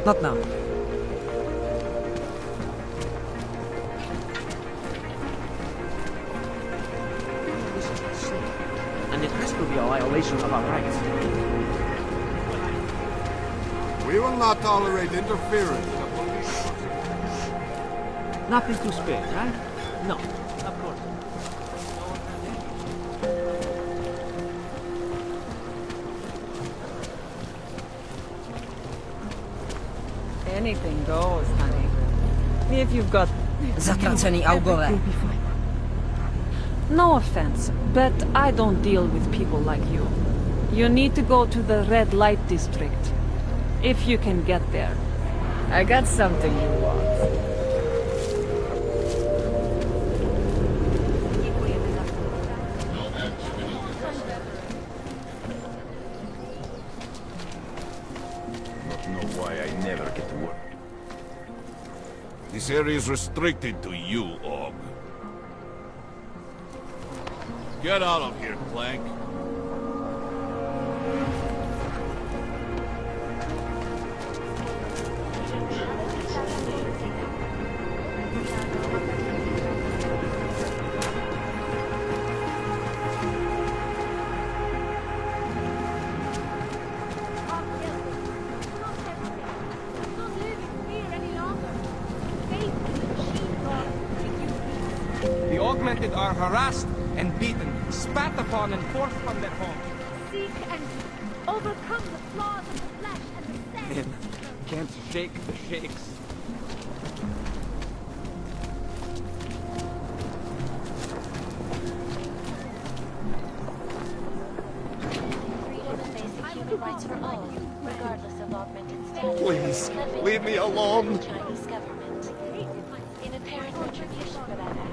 Not now. This is insane. And it has to be a violation of our rights. We will not tolerate interference. Nothing to spare, right? No, of course. Anything goes, honey. If you've got... Zatraceni augové. No offense, but I don't deal with people like you. You need to go to the red light district. If you can get there. I got something you want. Not know why I never get work. This area is restricted to you, Og. Get out of here, Clank. The augmented are harassed and beaten, spat upon and forced from their homes. Seek and overcome the flaws of the flesh and the sense. Men can't shake the shakes. Freedom and basic human rights for all, regardless of augmented status. Please, Living leave me alone. under the Chinese government. In apparent retribution for that act.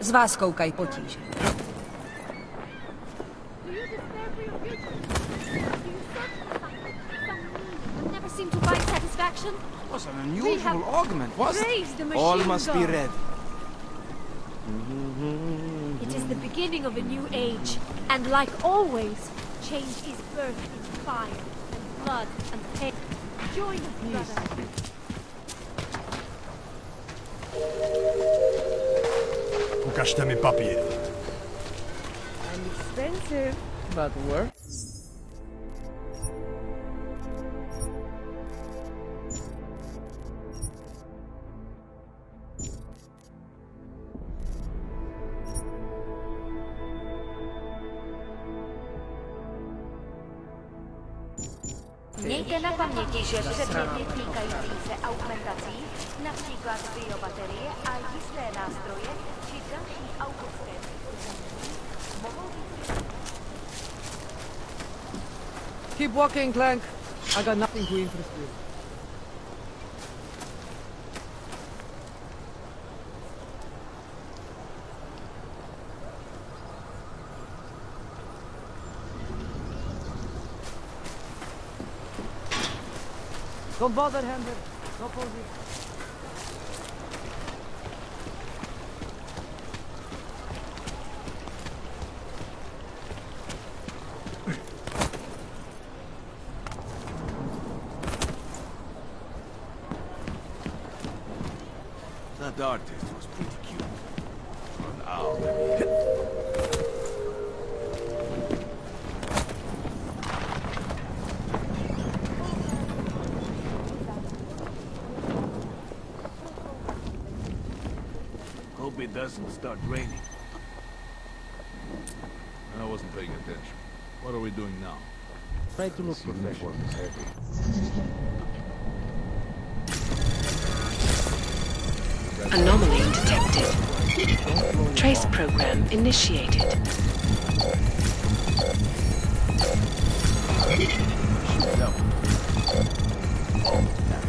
Z vás koukají potíže. Do you despair for your future? Do you search for something, some meaning, but never seem to find satisfaction? It was an We unusual have augment, wasn't praised the it? machine All must be god. red. It is the beginning of a new age, and like always, change is birthed in fire and blood and pain. Join us, brother. Ukażte mi papier. I'm expensive, but worth. Mějte na paměti, že předměty týkající se augmentací, například biobaterie a jisté nástroje, či další autorské příležitosti, mohou být... Keep walking, Clank. I got nothing to interest you. Don't bother, Handler. No posing. That artist was pretty cute. For an owl. Hope it doesn't start raining. I wasn't paying attention. What are we doing now? Try to look professional. Anomaly detected. Trace program initiated.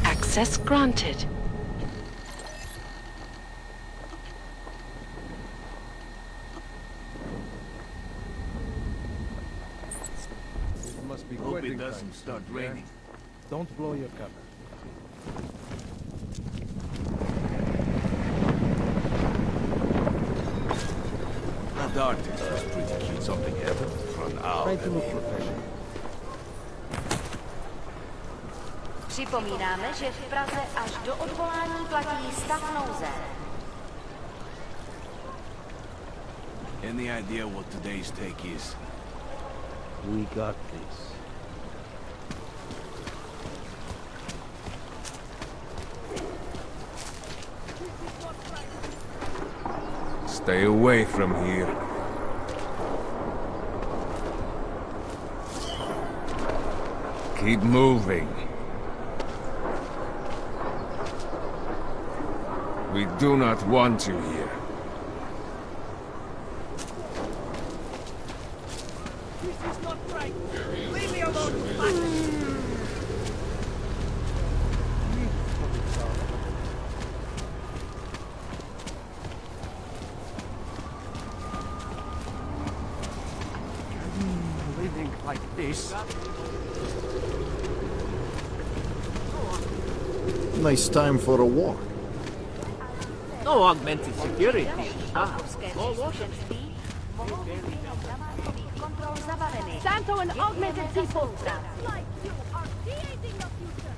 Access granted. It must be Hope it wedding doesn't time start soon, yeah? raining. Don't blow your cover. That artist was pretty cute. Something happened for an owl. Try to look professional. Připomínáme, že v Praze až do odvolání platí stav nouze. Any idea what today's take is? We got this. Stay away from here. Keep moving. We do not want you here. Living like this. Nice time for a walk. No augmented security. Autorské příslušenství mohou být během zaváděných kontrol zabaveny. Santo and augmented people! Like you are creating the future!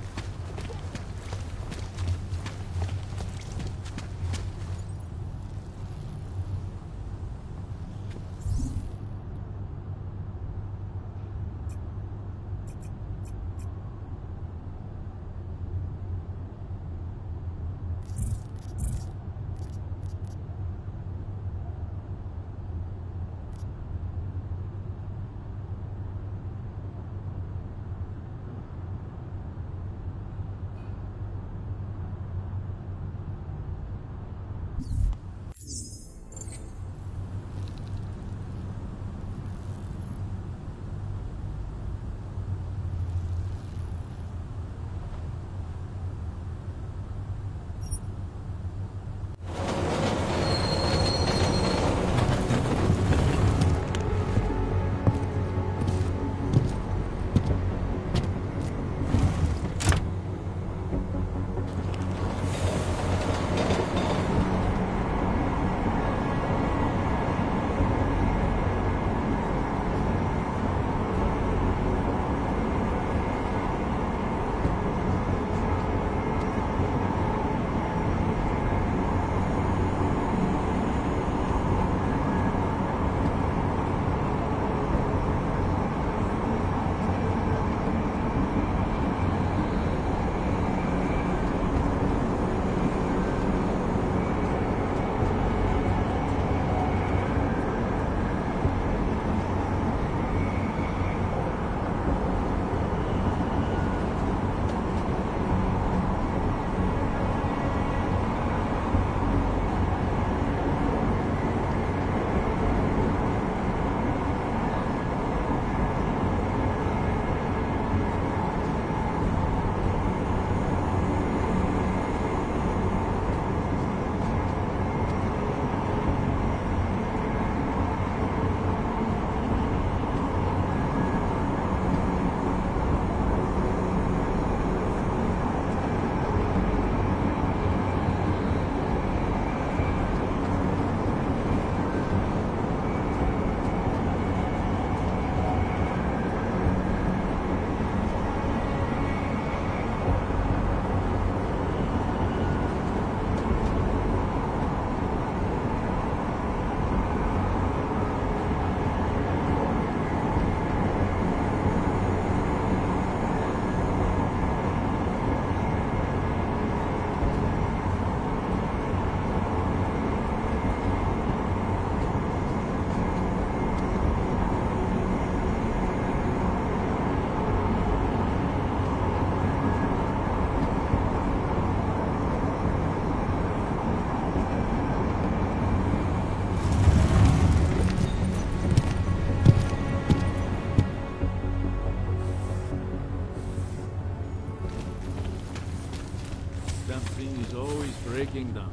Everything is always breaking down.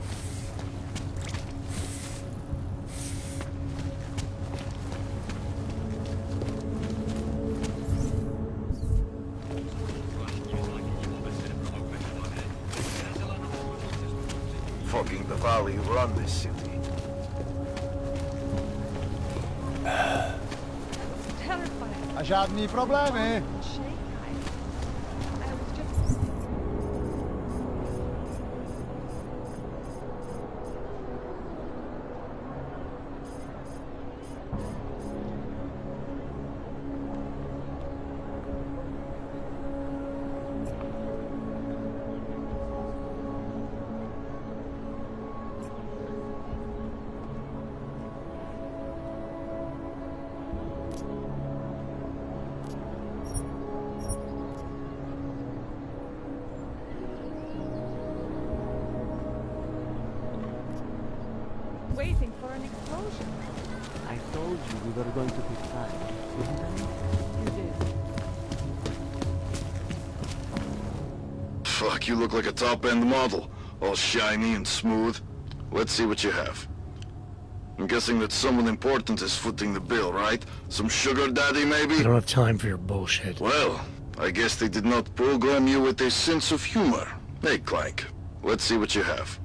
Fucking the valley run this city. A žádný problémy. Waiting for an explosion. I told you we were going to be fine, didn't I? You did. Fuck, you look like a top-end model. All shiny and smooth. Let's see what you have. I'm guessing that someone important is footing the bill, right? Some sugar daddy, maybe? I don't have time for your bullshit. Well, I guess they did not program you with a sense of humor. Hey, Clank, let's see what you have.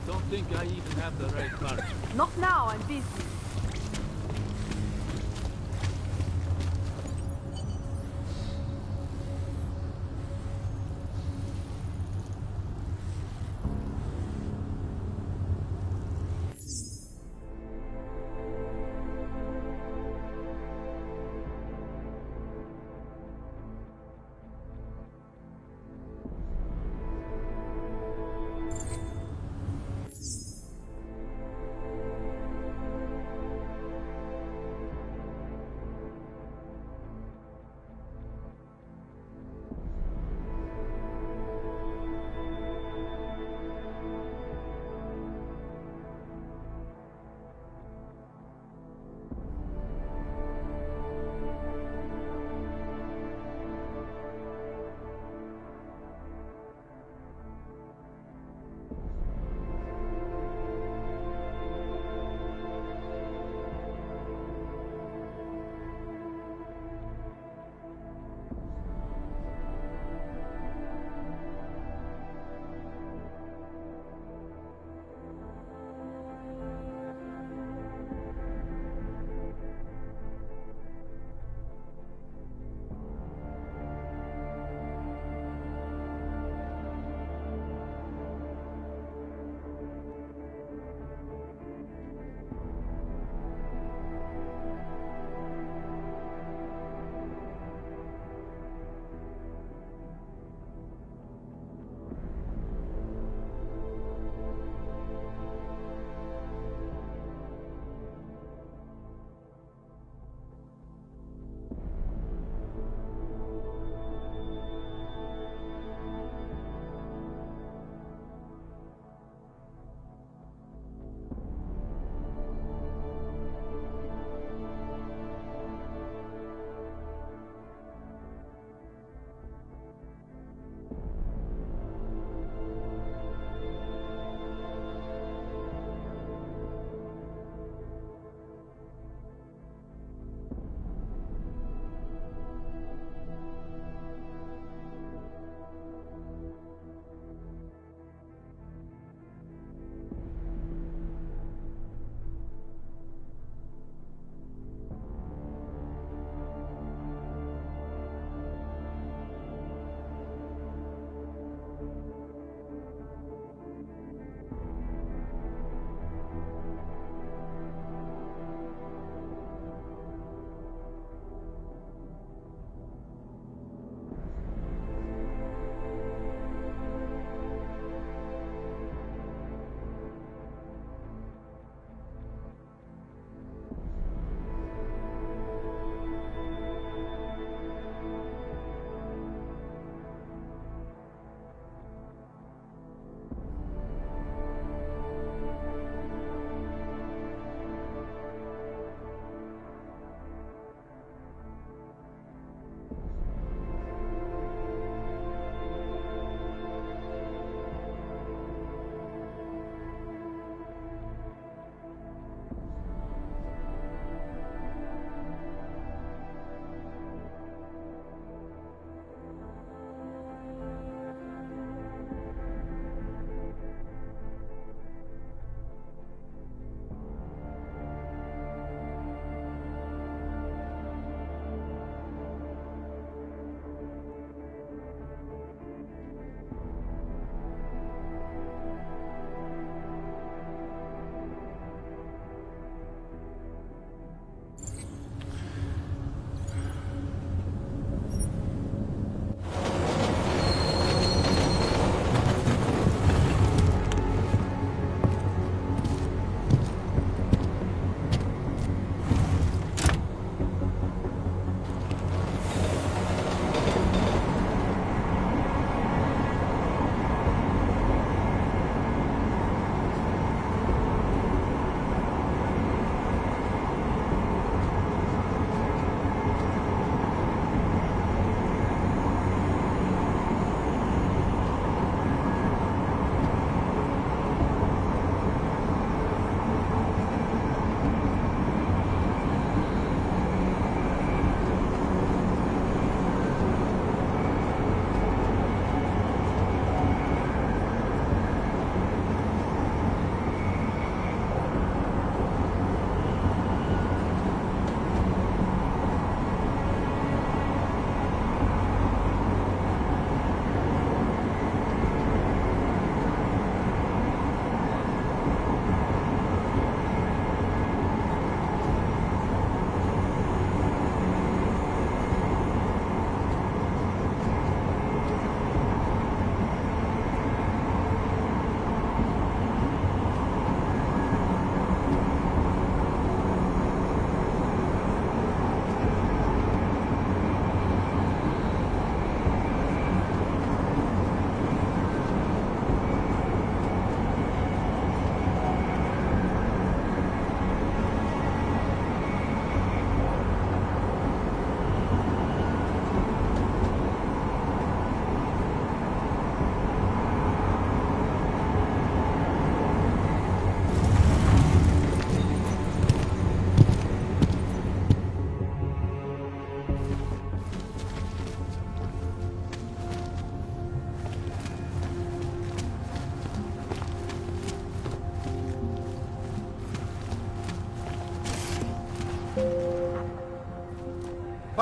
Don't think I even have the right card. Not now, I'm busy.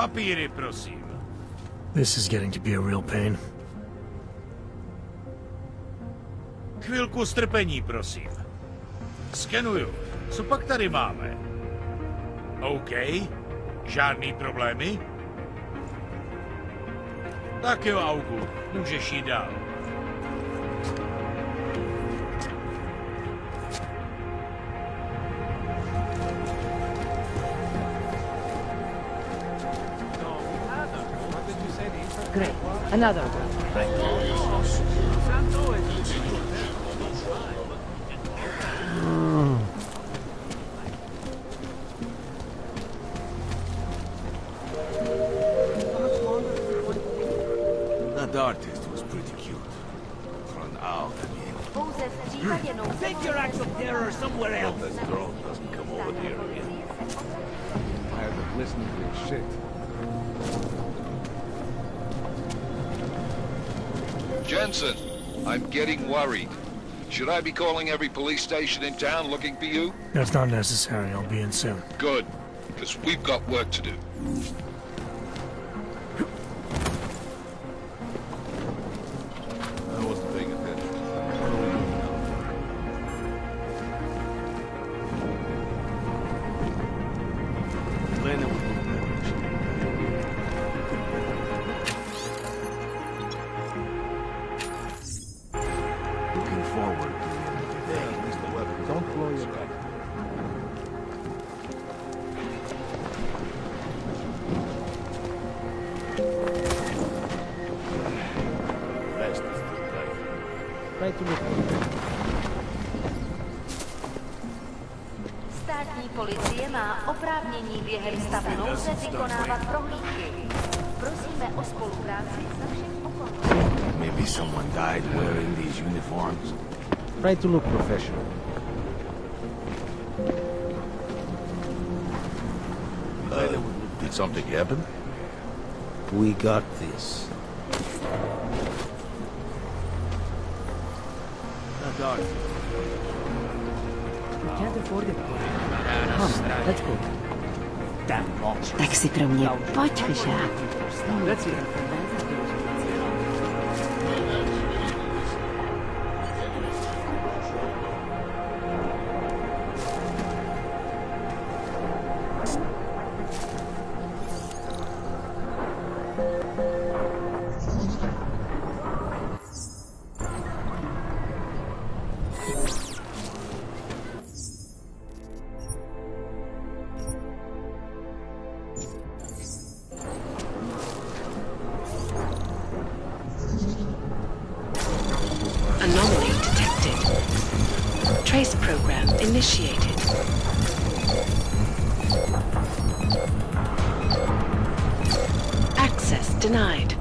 Papíry, prosím. This is getting to be a real pain. Chvilku strpení, prosím. Skenuju. Co pak tady máme? OK. Žádný problémy? Tak jo, Augu. Můžeš jít dál. Great. Another one. That artist was pretty cute. For an owl, I mean. Pouze v případě nouze... Take your acts of terror somewhere else. Hope that drone doesn't come over here again. I haven't listened to this shit. Jensen, I'm getting worried. Should I be calling every police station in town looking for you? That's not necessary. I'll be in soon. Good, because we've got work to do. I wasn't paying attention. Lena would look better. Looking forward to the end of the day. Mr. Weapons. Don't blow your back. Rest is the play. Try to look. Státní policie má oprávnění během stavu nouze vykonávat prohlídky. Prosíme o spolupráci za všech okolností. Maybe someone died wearing these uniforms. Try to look professional. Did something happen? We got this. That artist. We can't afford it. Come, let's go. Damn monster. Tak si pro mě pojď, vyšák. Let's go. Anomaly detected. Trace program initiated. Access denied.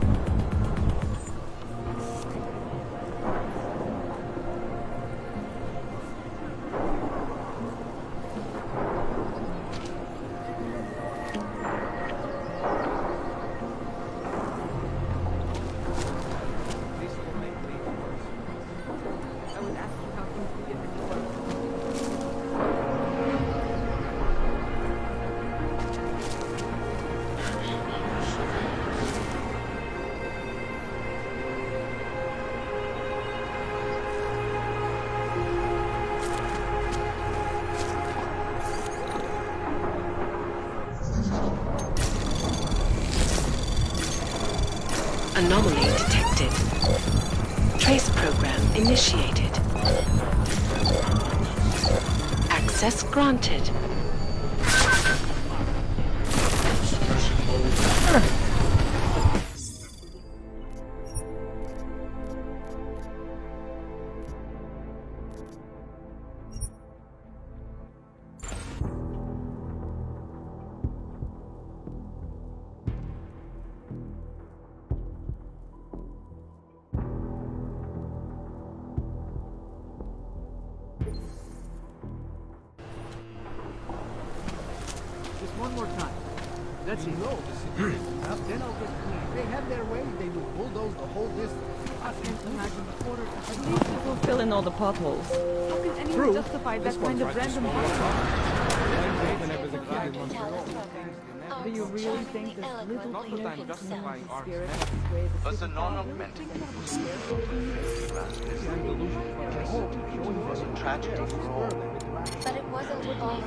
Anomaly detected. Trace program initiated. Access granted. Just one more time. Let's see. No, then I'll get clean. They had their way, they would bulldoze the whole district. I can't imagine the quarter. At least it will fill in all the potholes. How can anyone justify that kind of random hotspot? Do you really think this little not that I'm justifying our but the non-augmented was a tragedy for all. But it wasn't all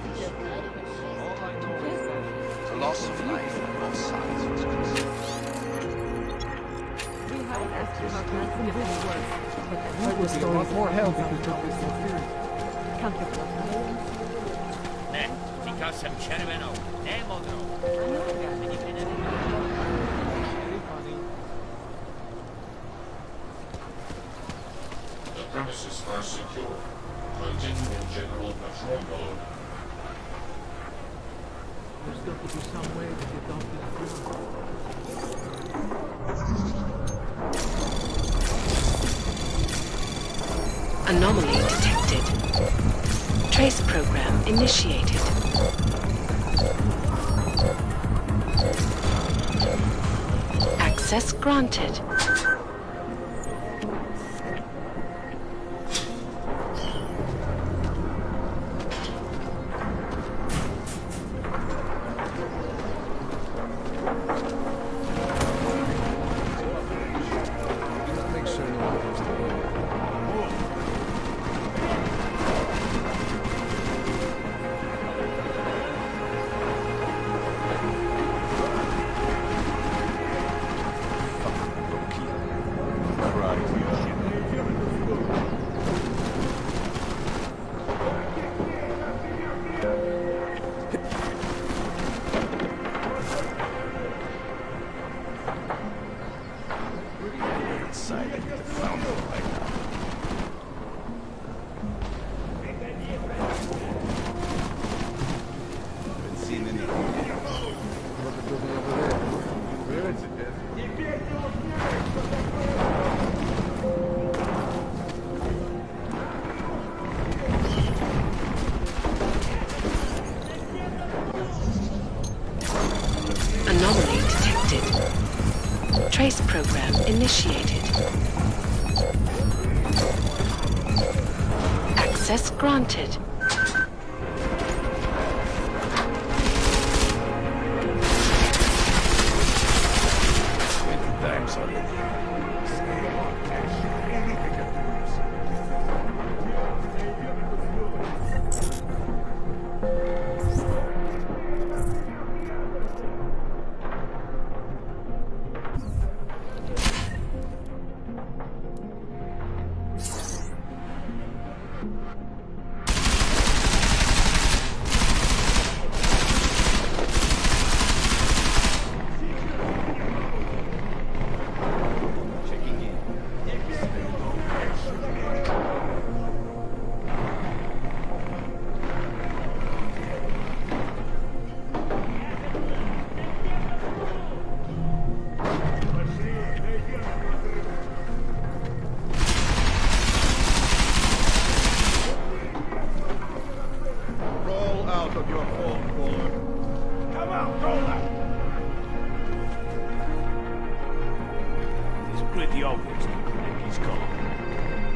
The loss of life on both sides was considerable. We haven't asked you how handsome this was, but the I would be a lot more help if you took this so seriously. The premises are secure. Continue general patrol mode. There's got to be some way to get off this ground. Anomaly detected. Trace program initiated. Access granted. Anomaly detected. Trace program initiated. Access granted. Thanks,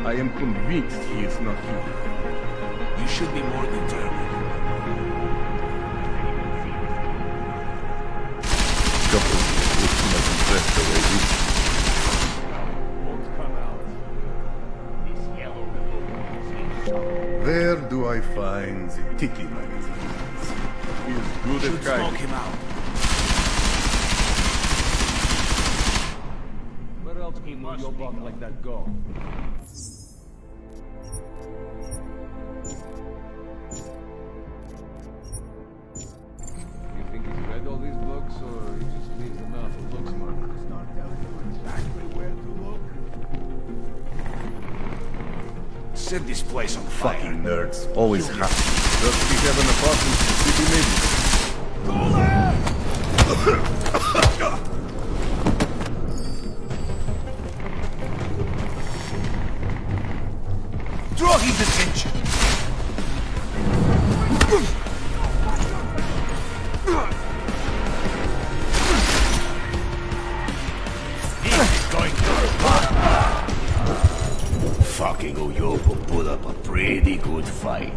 I am convinced he is not human. You should be more determined. Couple looks not impressed the way this Won't come out. This yellow Where do I find the Tiki magazines? He's good should at hiding. smoke him out. Where else can you your buck like that go? You think he's read all these books, or he just leaves them out for book smart? Start telling you exactly where to look. Set this place on fire. Fucking nerds. Always happy. Does he have an apartment in the city, maybe? Draw his attention. This is going to Fucking Uyoko put up a pretty good fight.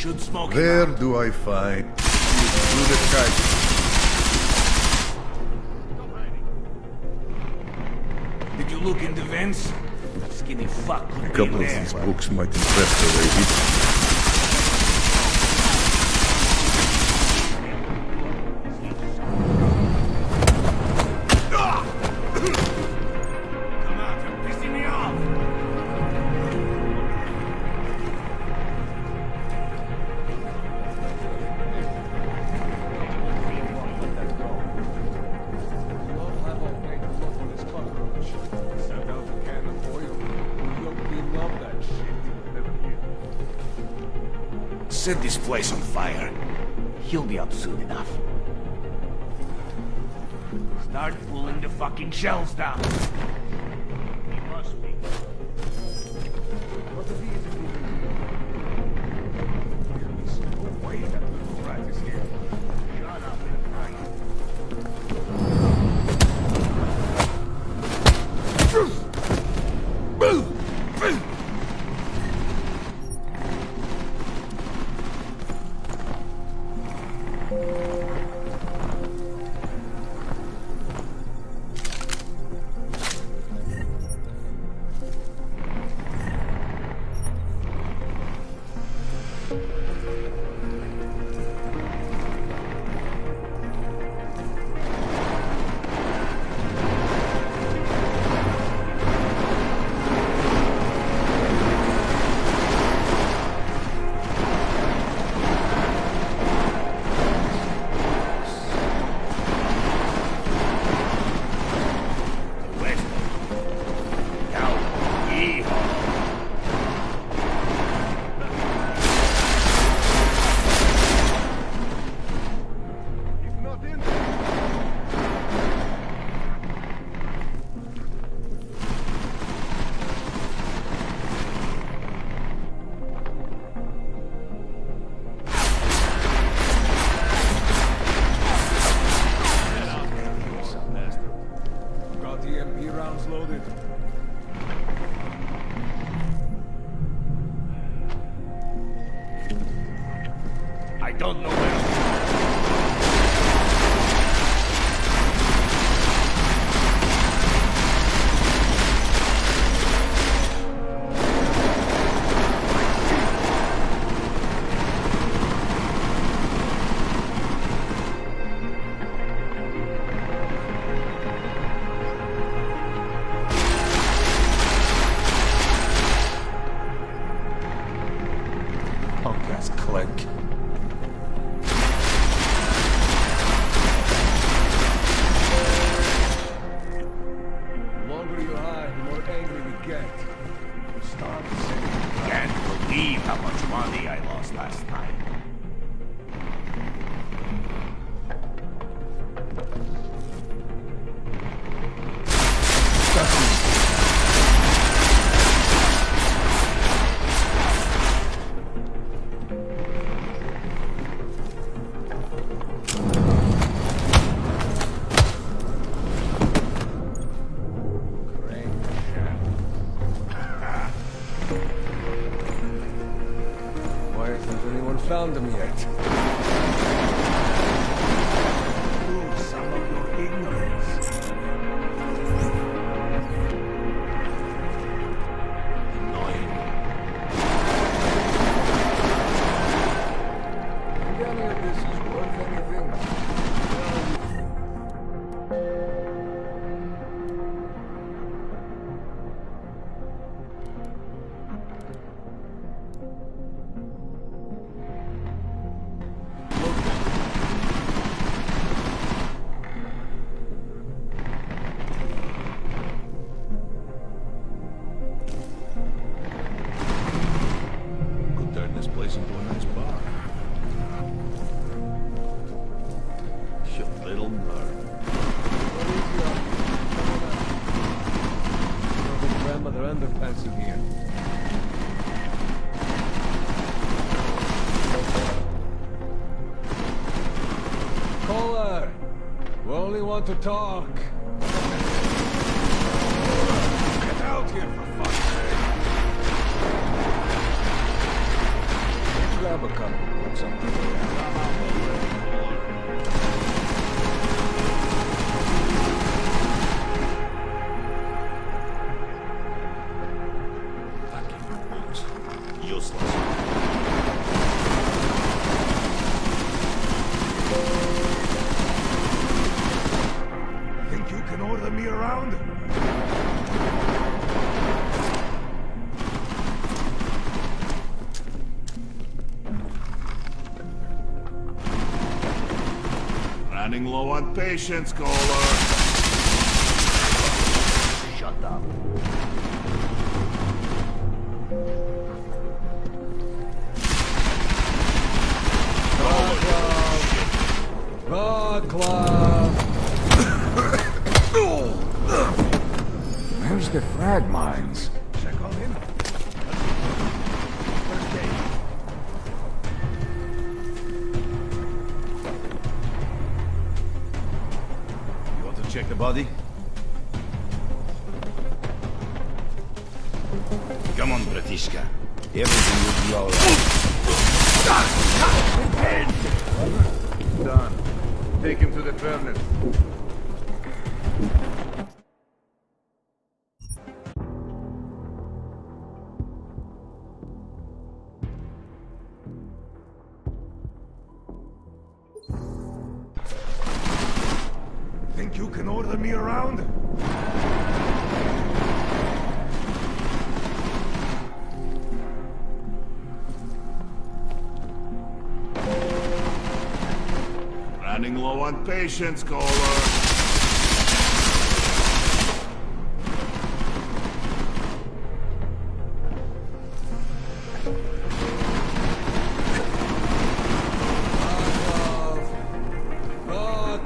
should smoke him Where out. do I find... Through the kite. Did you look in the vents? Skinny fuck could A be couple of there. these books might impress the lady. Come out, you're pissing me off! Set this place on fire. He'll be up soon enough. Start pulling the fucking shelves down. He must be. What if he isn't moving? No way that little rat is here. Shut up and fight. I don't know where. Punk ass Clegg. Can't believe how much money I lost last night. Why hasn't anyone found them yet? Prove some of your ignorance. Annoying. If any of this is worth anything, Could turn this place into a nice bar. You little nerd. grandmother underpants in here. Caller! We only want to talk. Get out here for fuck's sake. Grab a cup. around? Running low on patience, caller. Shut up. Where's the frag mines? Check on him. First aid. You want to check the body? Come on, Bratishka. Everything will be alright. Done. Take him to the furnace. Think you can order me around? Running low on patience, caller.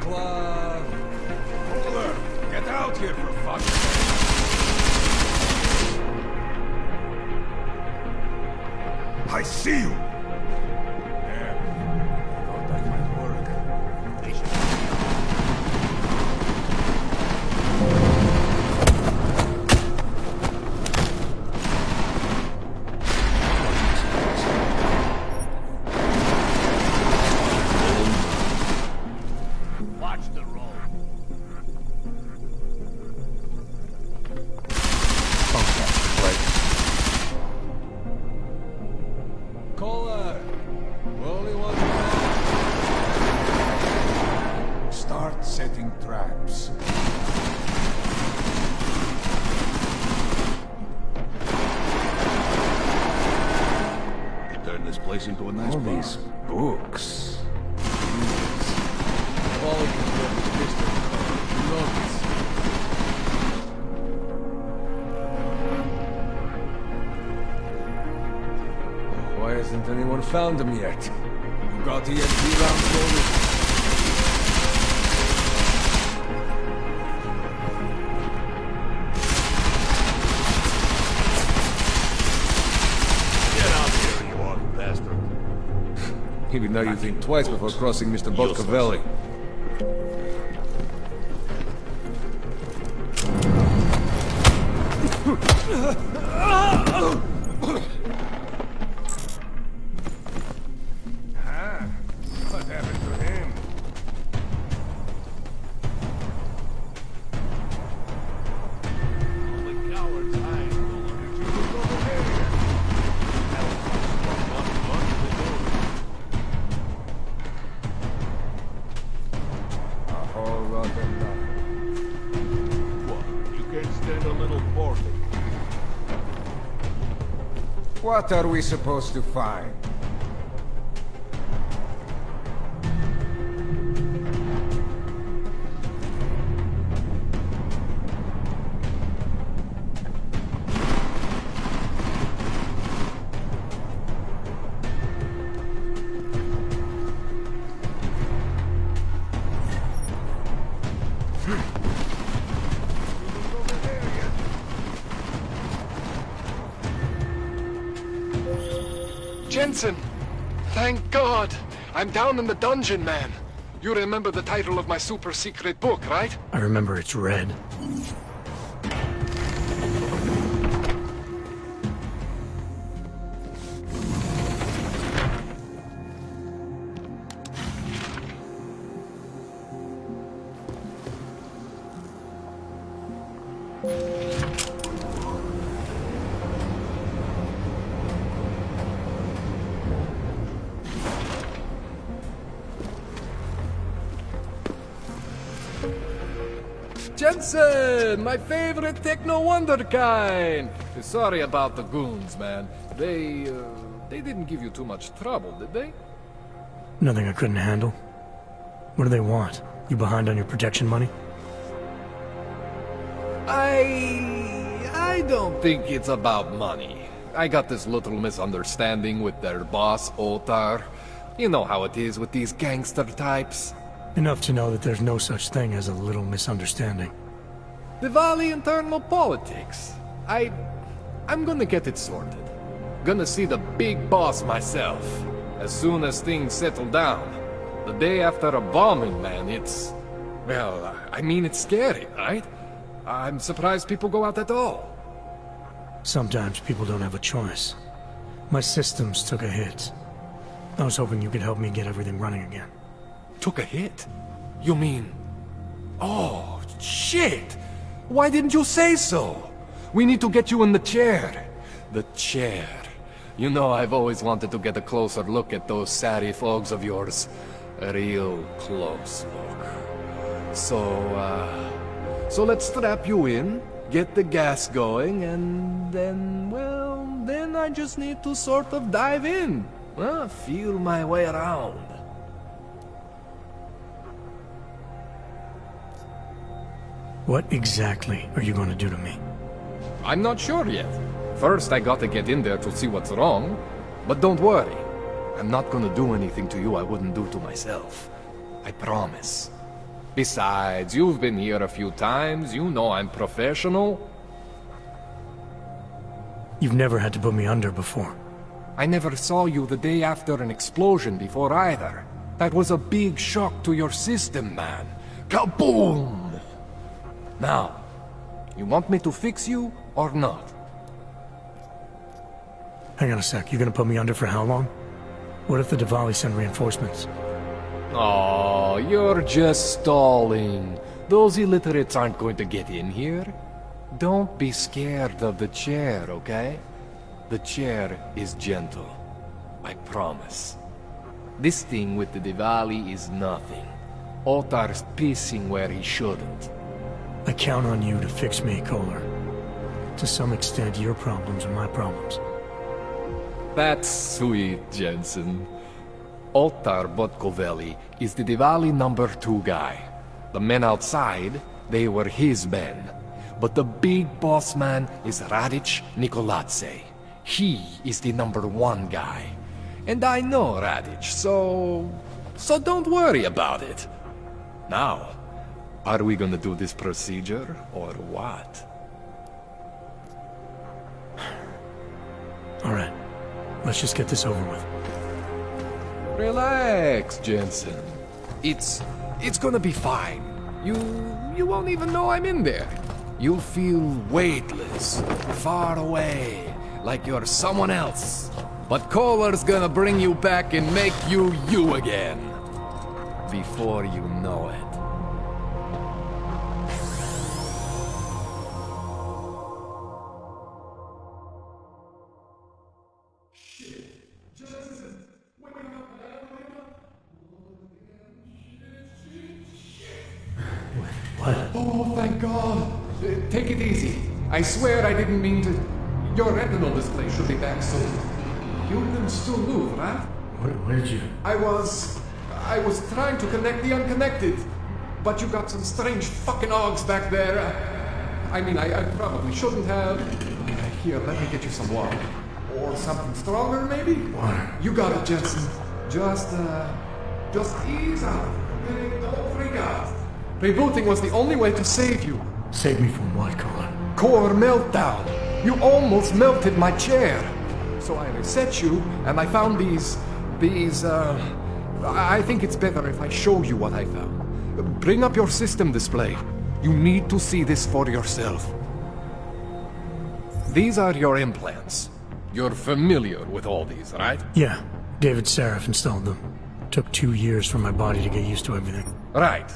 Caller, get out here for fuck's sake. I see you. There. Thought that might work. They should watch the roll. Caller! Only one. Start setting traps. Turn this place into a nice All bar. these books. All you can get is history. Notes. Why hasn't anyone found them yet? You got EMP rounds loaded? Get out here, you old bastard. Even though you think twice before crossing Mr. Botkavelli. What happened to him? Only cowards hide. Did you look over there yet? A whole rotten lot. What? You can't stand a little boarding. What are we supposed to find? Jensen! Thank God! I'm down in the dungeon, man. You remember the title of my super secret book, right? I remember it's red. Jensen, my favorite techno wonderkind. Sorry about the goons, man. They didn't give you too much trouble, did they? Nothing I couldn't handle. What do they want? You behind on your protection money? I don't think it's about money. I got this little misunderstanding with their boss, Otar. You know how it is with these gangster types. Enough to know that there's no such thing as a little misunderstanding. Diwali internal politics. I'm gonna get it sorted. Gonna see the big boss myself. As soon as things settle down. The day after a bombing, man, it's... Well, I mean, it's scary, right? I'm surprised people go out at all. Sometimes people don't have a choice. My systems took a hit. I was hoping you could help me get everything running again. Took a hit? You mean... Oh, shit! Why didn't you say so? We need to get you in the chair. The chair. You know, I've always wanted to get a closer look at those satty fogs of yours. A real close look. So let's strap you in, get the gas going, and then, well, then I just need to sort of dive in. Feel my way around. What exactly are you going to do to me? I'm not sure yet. First, I gotta get in there to see what's wrong. But don't worry. I'm not gonna do anything to you I wouldn't do to myself. I promise. Besides, you've been here a few times. You know I'm professional. You've never had to put me under before. I never saw you the day after an explosion before either. That was a big shock to your system, man. Kaboom! Now, you want me to fix you or not? Hang on a sec, you're gonna put me under for how long? What if the Diwali send reinforcements? Oh, you're just stalling. Those illiterates aren't going to get in here. Don't be scared of the chair, okay? The chair is gentle. I promise. This thing with the Diwali is nothing. Otar's pissing where he shouldn't. I count on you to fix me, Kohler. To some extent, your problems are my problems. That's sweet, Jensen. Otar Botkoveli is the Diwali #2 guy. The men outside, they were his men. But the big boss man is Radic Nikoladze. He is the #1 guy. And I know Radic, so don't worry about it. Now, are we gonna do this procedure, or what? All right. Let's just get this over with. Relax, Jensen. It's gonna be fine. You won't even know I'm in there. You'll feel weightless, far away, like you're someone else. But Kohler's gonna bring you back and make you you again. Before you know it. What? Oh, thank God. Take it easy. I swear I didn't mean to... Your retinal display should be back soon. You can still move, right? Where did you... I was trying to connect the unconnected. But you got some strange fucking ogs back there. I mean, I probably shouldn't have. Here, let me get you some water. Or something stronger, maybe? Water. You got it, Jensen. Just ease out. Don't freak out. Rebooting was the only way to save you. Save me from what, Kohler? Core meltdown. You almost melted my chair. So I reset you, and I found these, I think it's better if I show you what I found. Bring up your system display. You need to see this for yourself. These are your implants. You're familiar with all these, right? Yeah. David Seraph installed them. Took 2 years for my body to get used to everything. Right.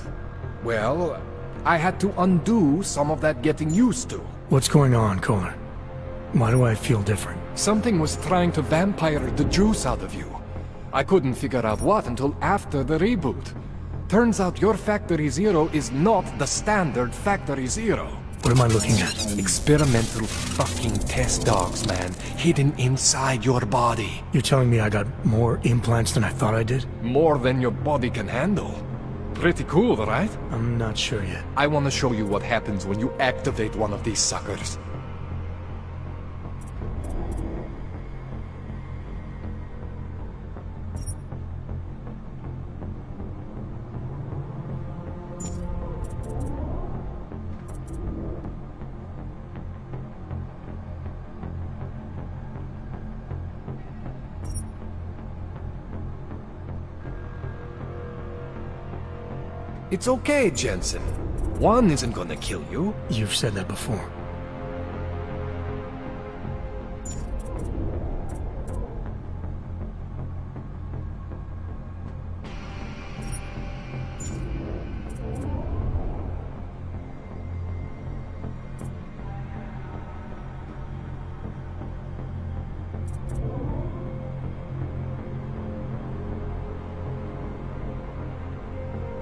Well, I had to undo some of that getting used to. What's going on, Kohler? Why do I feel different? Something was trying to vampire the juice out of you. I couldn't figure out what until after the reboot. Turns out your Factory Zero is not the standard Factory Zero. What am I looking at? Experimental fucking test dogs, man. Hidden inside your body. You're telling me I got more implants than I thought I did? More than your body can handle. Pretty cool, right? I'm not sure yet. I want to show you what happens when you activate one of these suckers. It's okay, Jensen. One isn't gonna kill you. You've said that before.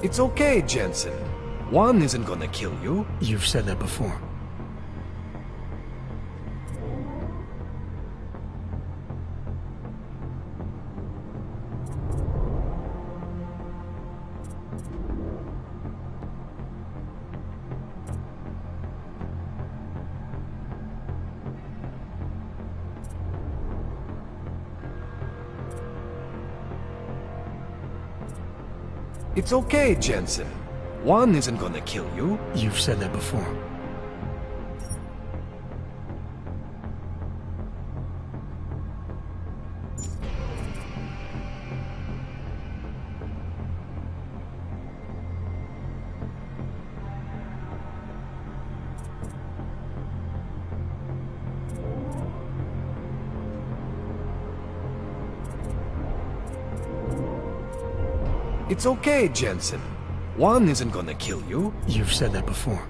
It's okay, Jensen. One isn't gonna kill you. You've said that before. It's okay, Jensen. One isn't gonna kill you. You've said that before. It's okay, Jensen. One isn't gonna kill you. You've said that before.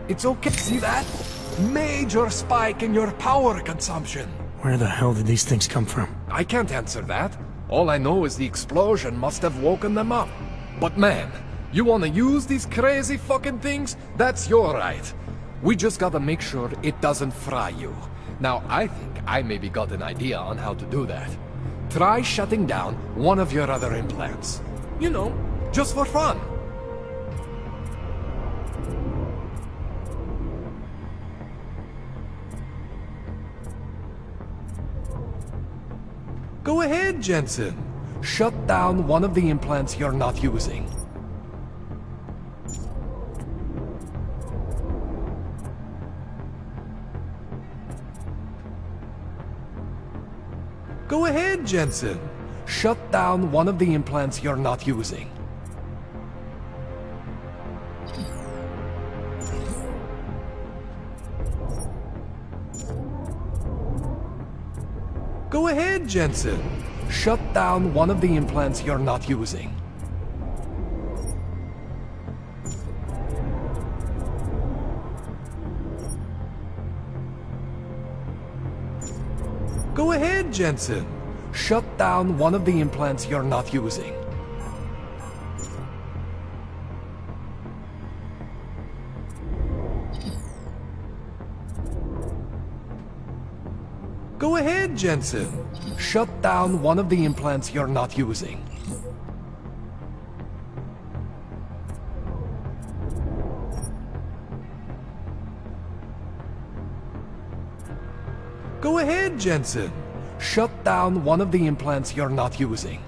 It's okay. See that? Major spike in your power consumption. Where the hell did these things come from? I can't answer that. All I know is the explosion must have woken them up. But man, you wanna use these crazy fucking things? That's your right. We just gotta make sure it doesn't fry you. Now, I think I maybe got an idea on how to do that. Try shutting down one of your other implants. You know, just for fun. Go ahead, Jensen. Shut down one of the implants you're not using. Go ahead, Jensen. Shut down one of the implants you're not using. Go ahead, Jensen. Shut down one of the implants you're not using. Go ahead, Jensen. Shut down one of the implants you're not using. Go ahead, Jensen. Shut down one of the implants you're not using. Go ahead, Jensen. Shut down one of the implants you're not using.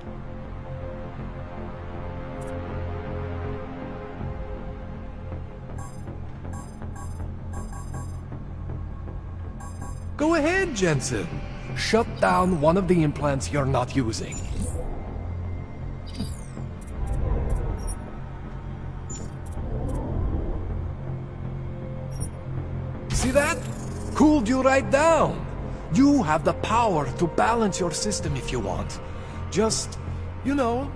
Go ahead, Jensen. Shut down one of the implants you're not using. See that? cooled you right down. You have the power to balance your system if you want. Just, you know,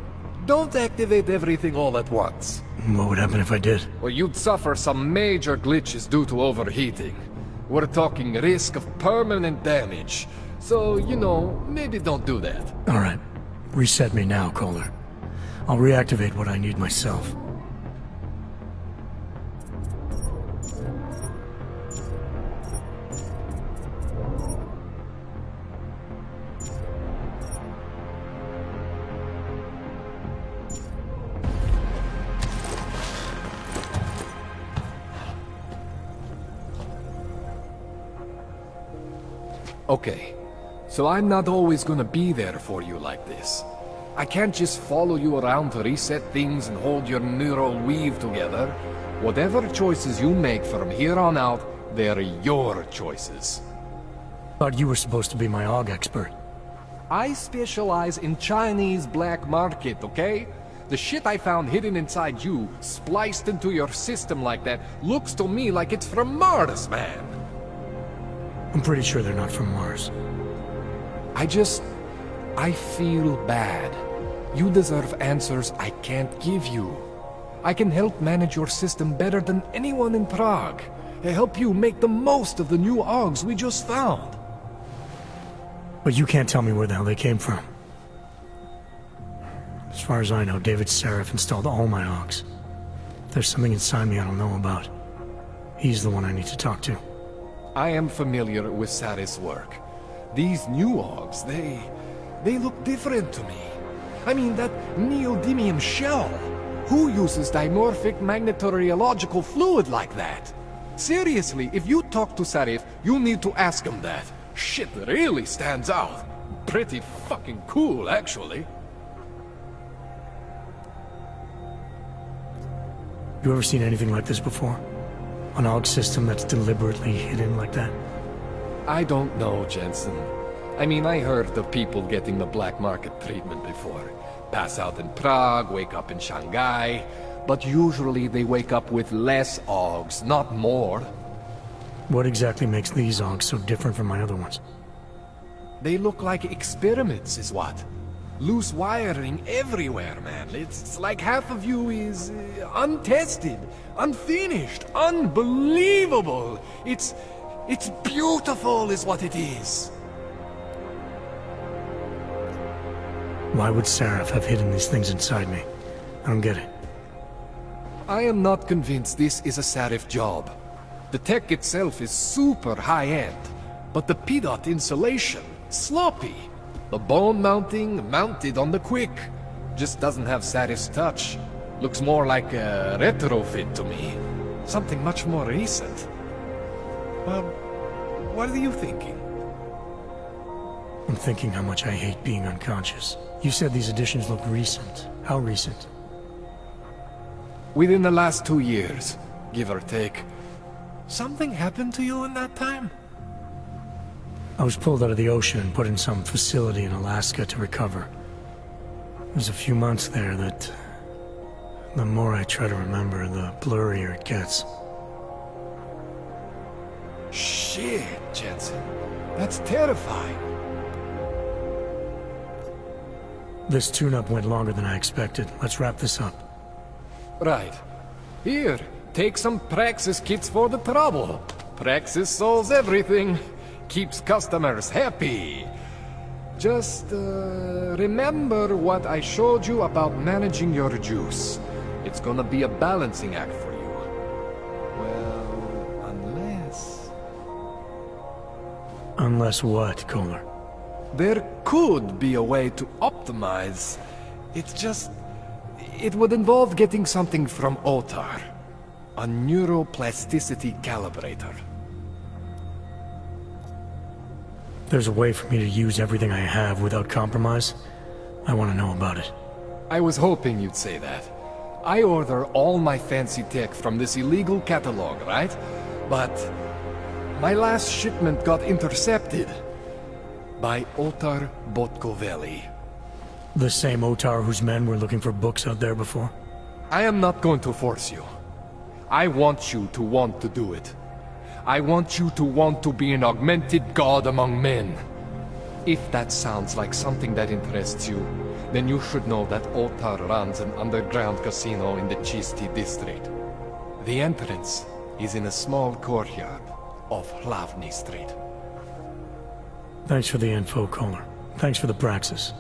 don't activate everything all at once. What would happen if I did? Well, you'd suffer some major glitches due to overheating. We're talking risk of permanent damage. So, you know, maybe don't do that. Alright. Reset me now, Kohler. I'll reactivate what I need myself. Okay, so I'm not always gonna be there for you like this. I can't just follow you around to reset things and hold your neural weave together. Whatever choices you make from here on out, they're your choices. Thought you were supposed to be my AUG expert. I specialize in Chinese black market, okay? The shit I found hidden inside you, spliced into your system like that, looks to me like it's from Mars, man. I'm pretty sure they're not from Mars. I feel bad. You deserve answers I can't give you. I can help manage your system better than anyone in Prague. Help you make the most of the new AUGs we just found. But you can't tell me where the hell they came from. As far as I know, David Seraph installed all my AUGs. If there's something inside me I don't know about, he's the one I need to talk to. I am familiar with Sarah's work. These new AUGs, they look different to me. I mean, that neodymium shell. Who uses dimorphic magnetorheological fluid like that? Seriously, if you talk to Sarif, you need to ask him that. Shit really stands out. Pretty fucking cool, actually. You ever seen anything like this before? An AUG system that's deliberately hidden like that? I don't know, Jensen. I mean, I heard of people getting the black market treatment before. Pass out in Prague, wake up in Shanghai. But usually they wake up with less AUGs, not more. What exactly makes these AUGs so different from my other ones? They look like experiments, is what? Loose wiring everywhere, man. It's like half of you is untested, unfinished, unbelievable. It's beautiful is what it is. Why would Seraph have hidden these things inside me? I don't get it. I am not convinced this is a Sarif job. The tech itself is super high-end, but the PDOT insulation, sloppy. The bone mounting, mounted on the quick. Just doesn't have Sarif's touch. Looks more like a retrofit to me. Something much more recent. What are you thinking? I'm thinking how much I hate being unconscious. You said these additions look recent. How recent? Within the last 2 years, give or take. Something happened to you in that time? I was pulled out of the ocean and put in some facility in Alaska to recover. There's a few months there that... the more I try to remember, the blurrier it gets. Shit, Jensen. That's terrifying. This tune-up went longer than I expected. Let's wrap this up. Right. Here, take some Praxis kits for the trouble. Praxis solves everything. Keeps customers happy. Just, remember what I showed you about managing your juice. It's gonna be a balancing act for you. Well, unless... Unless what, Kohler? There could be a way to optimize. It's just... it would involve getting something from Otar. A neuroplasticity calibrator. There's a way for me to use everything I have without compromise? I want to know about it. I was hoping you'd say that. I order all my fancy tech from this illegal catalog, right? But my last shipment got intercepted by Otar Botkoveli. The same Otar whose men were looking for books out there before? I am not going to force you. I want you to want to do it. I want you to want to be an augmented god among men. If that sounds like something that interests you, then you should know that Otar runs an underground casino in the Chisti district. The entrance is in a small courtyard off Hlavny Street. Thanks for the info, Kohler. Thanks for the praxis.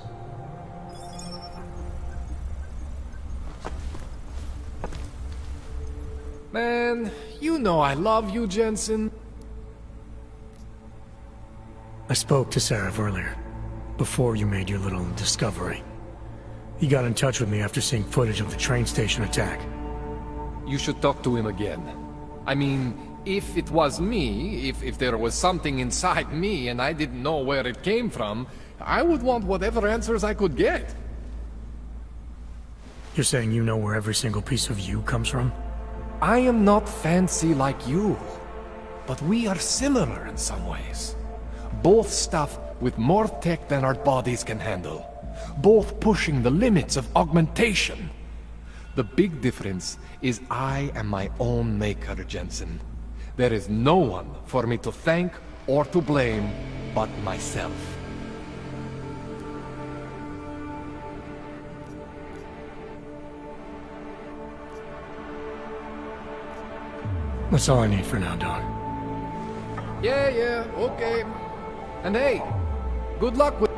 Man, you know I love you, Jensen. I spoke to Sarah earlier, before you made your little discovery. He got in touch with me after seeing footage of the train station attack. You should talk to him again. I mean, if it was me, if there was something inside me and I didn't know where it came from, I would want whatever answers I could get. You're saying you know where every single piece of you comes from? I am not fancy like you, but we are similar in some ways. Both stuff with more tech than our bodies can handle. Both pushing the limits of augmentation. The big difference is I am my own maker, Jensen. There is no one for me to thank or to blame but myself. That's all I need for now, Dog. Yeah, okay. And hey, good luck with...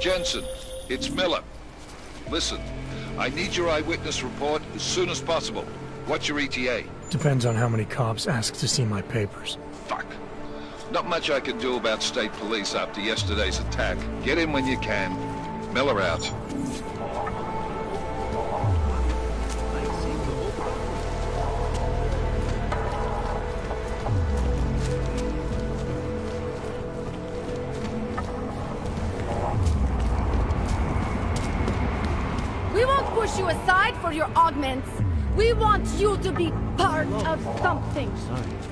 Jensen, it's Miller. Listen, I need your eyewitness report as soon as possible. What's your ETA? Depends on how many cops ask to see my papers. Fuck. Not much I can do about state police after yesterday's attack. Get in when you can. Miller out. I seem to for your augments. We want you to be part of something. Sorry.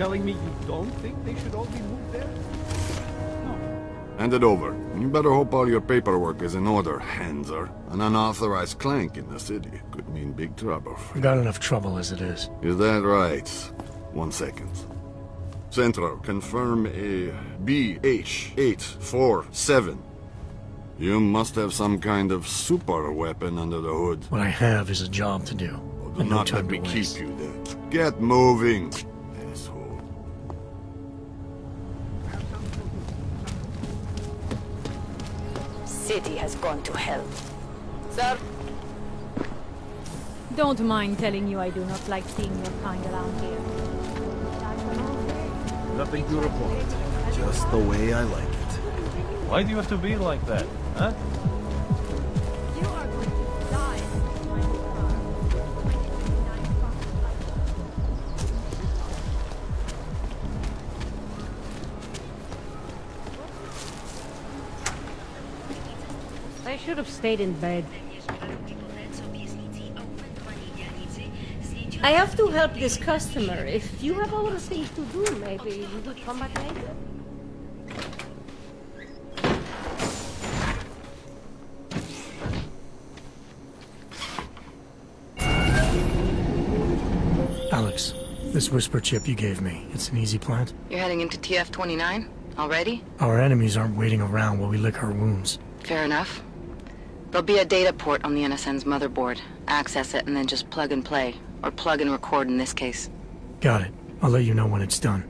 telling me you don't think they should all be moved there? Hand it over. You better hope all your paperwork is in order, Hanser. An unauthorized clank in the city could mean big trouble. We got enough trouble as it is. Is that right? 1 second. Central, confirm a BH-847. You must have some kind of super weapon under the hood. What I have is a job to do. Do And no not let time me to keep waste. you there. Get moving, asshole. City has gone to hell. Sir? Don't mind telling you I do not like seeing your kind around here. Nothing to report. Just the way I like it. Why do you have to be like that, huh? You are going to die. I should have stayed in bed. I have to help this customer. If you have other things to do, maybe you could come back later. Alex, this whisper chip you gave me, it's an easy plant? You're heading into TF-29? Already? Our enemies aren't waiting around while we lick our wounds. Fair enough. There'll be a data port on the NSN's motherboard. Access it and then just plug and play. Or plug and record in this case. Got it. I'll let you know when it's done.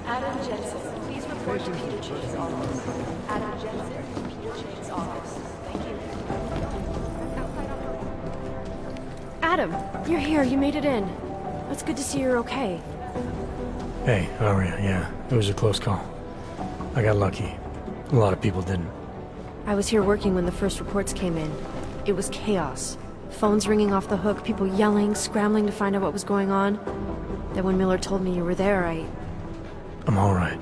Adam Jensen. Adam Jensen, please report to Peter Chain's office. Adam Jensen, Peter Chain's office. Thank you. Adam, you're here. You made it in. It's good to see you're okay. Hey, Aria, yeah, it was a close call. I got lucky. A lot of people didn't. I was here working when the first reports came in. It was chaos. Phones ringing off the hook, people yelling, scrambling to find out what was going on. Then when Miller told me you were there, I'm alright.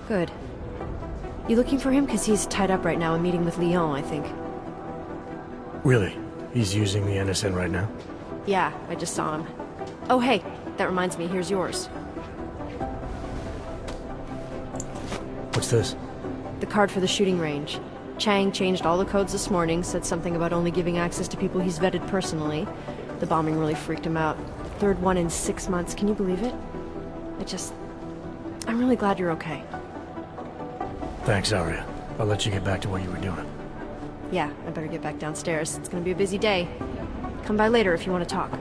Good. You looking for him? Because he's tied up right now and meeting with Lyon, I think. Really? He's using the NSN right now? Yeah, I just saw him. Oh, hey, that reminds me, here's yours. What's this? The card for the shooting range. Chang changed all the codes this morning, said something about only giving access to people he's vetted personally. The bombing really freaked him out. Third one in 6 months, can you believe it? I'm really glad you're okay. Thanks, Aria. I'll let you get back to what you were doing. Yeah, I better get back downstairs. It's gonna be a busy day. Come by later if you want to talk.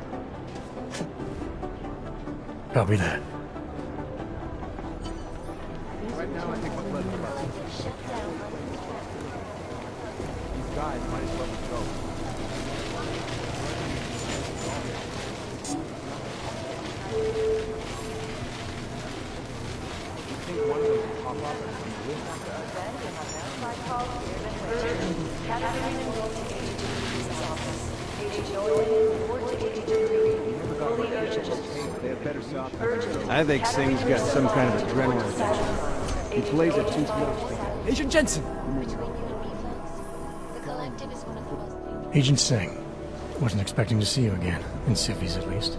Copy that. Right now, I think what's left of us. These guys might as well just go. You think one of them will pop up and come with I think Singh's got some kind of adrenaline addiction. He plays it too close. Agent Jensen! Agent Singh. Wasn't expecting to see you again. In civvies, at least.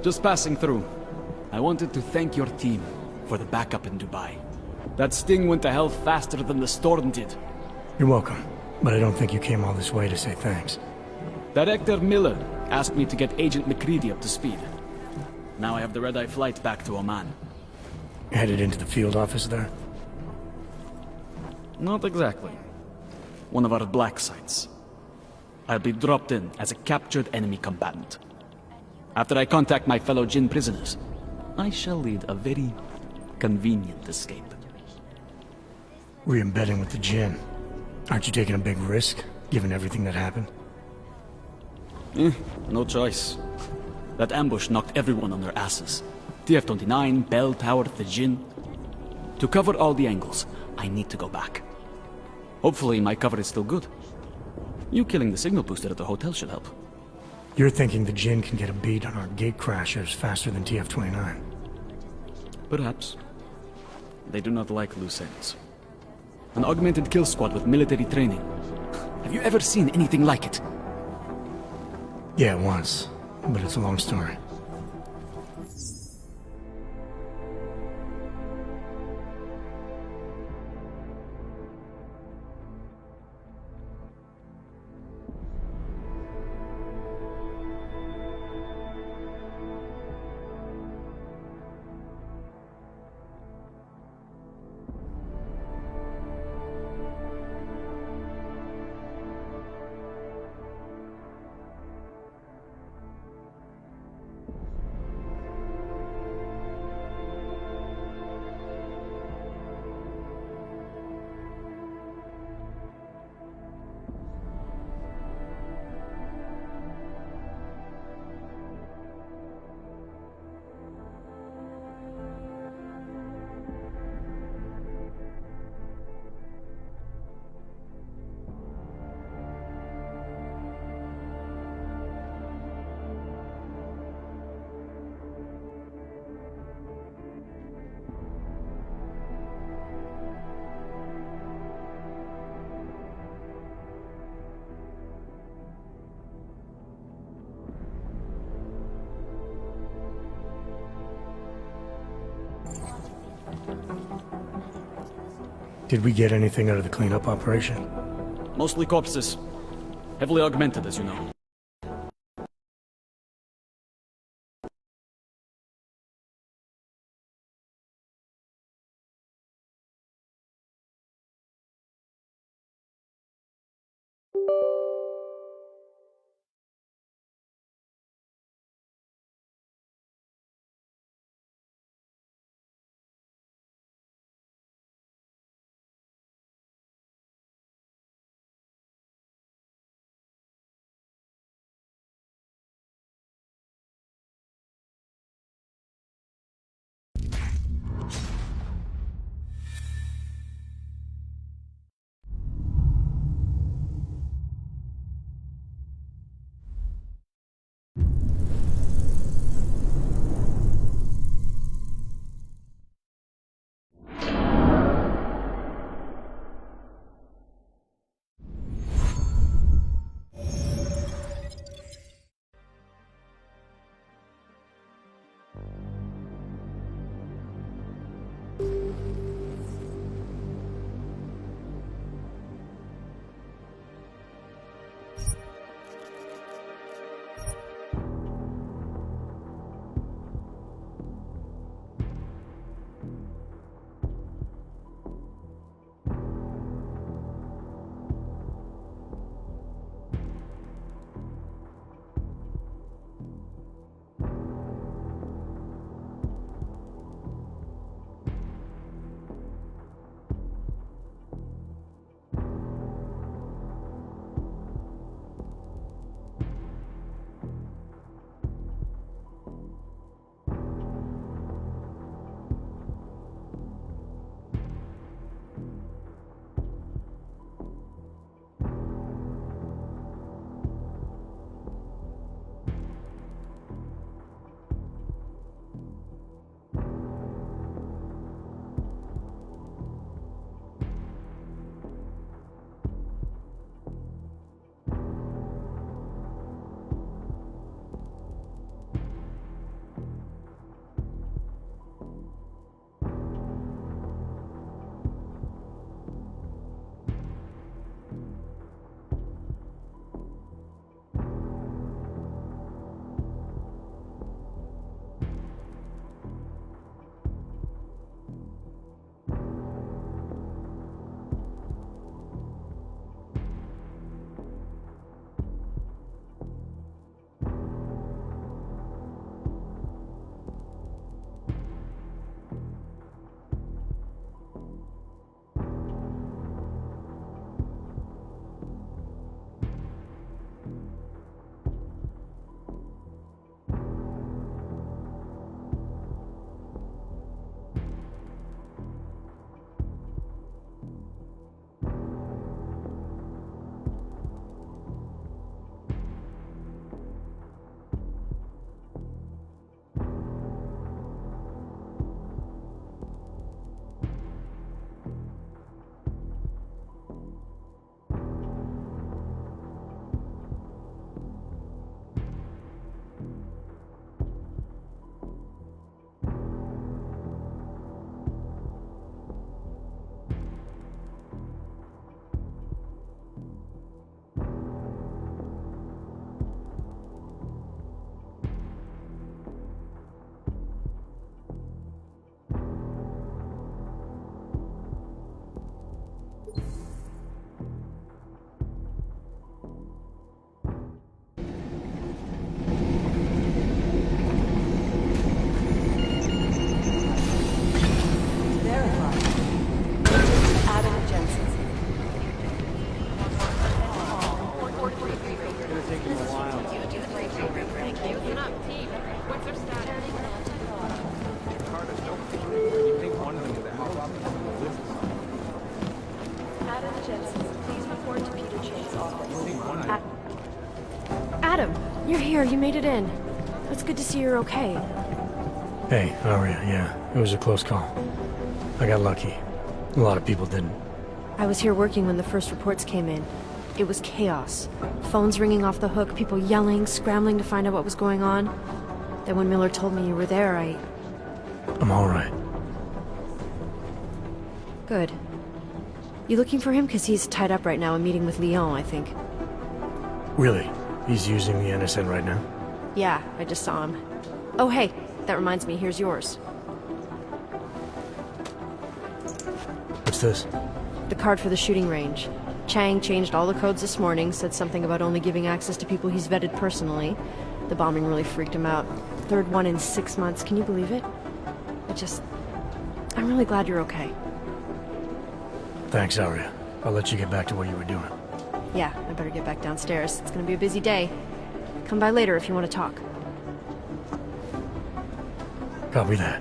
Just passing through. I wanted to thank your team for the backup in Dubai. That sting went to hell faster than the storm did. You're welcome. But I don't think you came all this way to say thanks. Director Miller asked me to get Agent McCready up to speed. Now I have the red-eye flight back to Oman. Headed into the field office there? Not exactly. One of our black sites. I'll be dropped in as a captured enemy combatant. After I contact my fellow Jinn prisoners, I shall lead a very convenient escape. Re-embedding with the Jinn. Aren't you taking a big risk, given everything that happened? No choice. That ambush knocked everyone on their asses. TF-29, Bell Tower, the Jinn. To cover all the angles, I need to go back. Hopefully my cover is still good. You killing the signal booster at the hotel should help. You're thinking the Jinn can get a beat on our gate crashers faster than TF-29. Perhaps. They do not like loose ends. An augmented kill squad with military training. Have you ever seen anything like it? Yeah, once. But it's a long story. Did we get anything out of the cleanup operation? Mostly corpses. Heavily augmented, as you know. Adam, you're here. You made it in. It's good to see you're okay. Hey, Aria, yeah. It was a close call. I got lucky. A lot of people didn't. I was here working when the first reports came in. It was chaos. Phones ringing off the hook, people yelling, scrambling to find out what was going on. Then when Miller told me you were there, I'm alright. Good. You looking for him? Because he's tied up right now, a meeting with Leon, I think. Really? He's using the NSN right now? Yeah, I just saw him. Oh, hey, that reminds me, here's yours. What's this? The card for the shooting range. Chang changed all the codes this morning, said something about only giving access to people he's vetted personally. The bombing really freaked him out. Third one in 6 months, can you believe it? I'm really glad you're okay. Thanks, Aria. I'll let you get back to what you were doing. Yeah, I better get back downstairs. It's gonna be a busy day. Come by later if you want to talk. Copy that.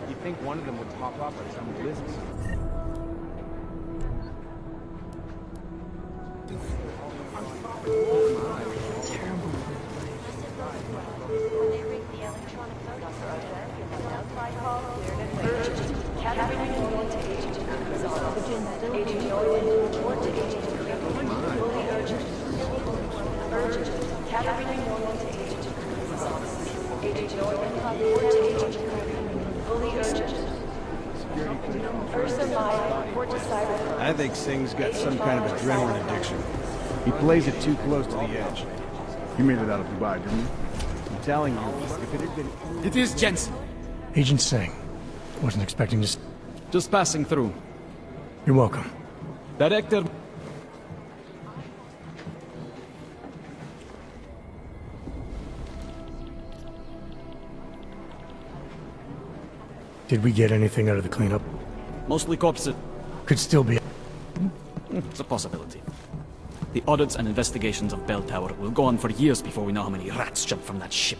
You think one of them would pop up at some business? I think Singh's got some kind of adrenaline addiction. He plays it too close to the edge. You made it out of Dubai, didn't you? I'm telling you, if it had been... It is Jensen. Agent Singh. Wasn't expecting to... Just passing through. You're welcome. Director... Did we get anything out of the cleanup? Mostly corpses. Could still be... It's a possibility. The audits and investigations of Bell Tower will go on for years before we know how many rats jumped from that ship.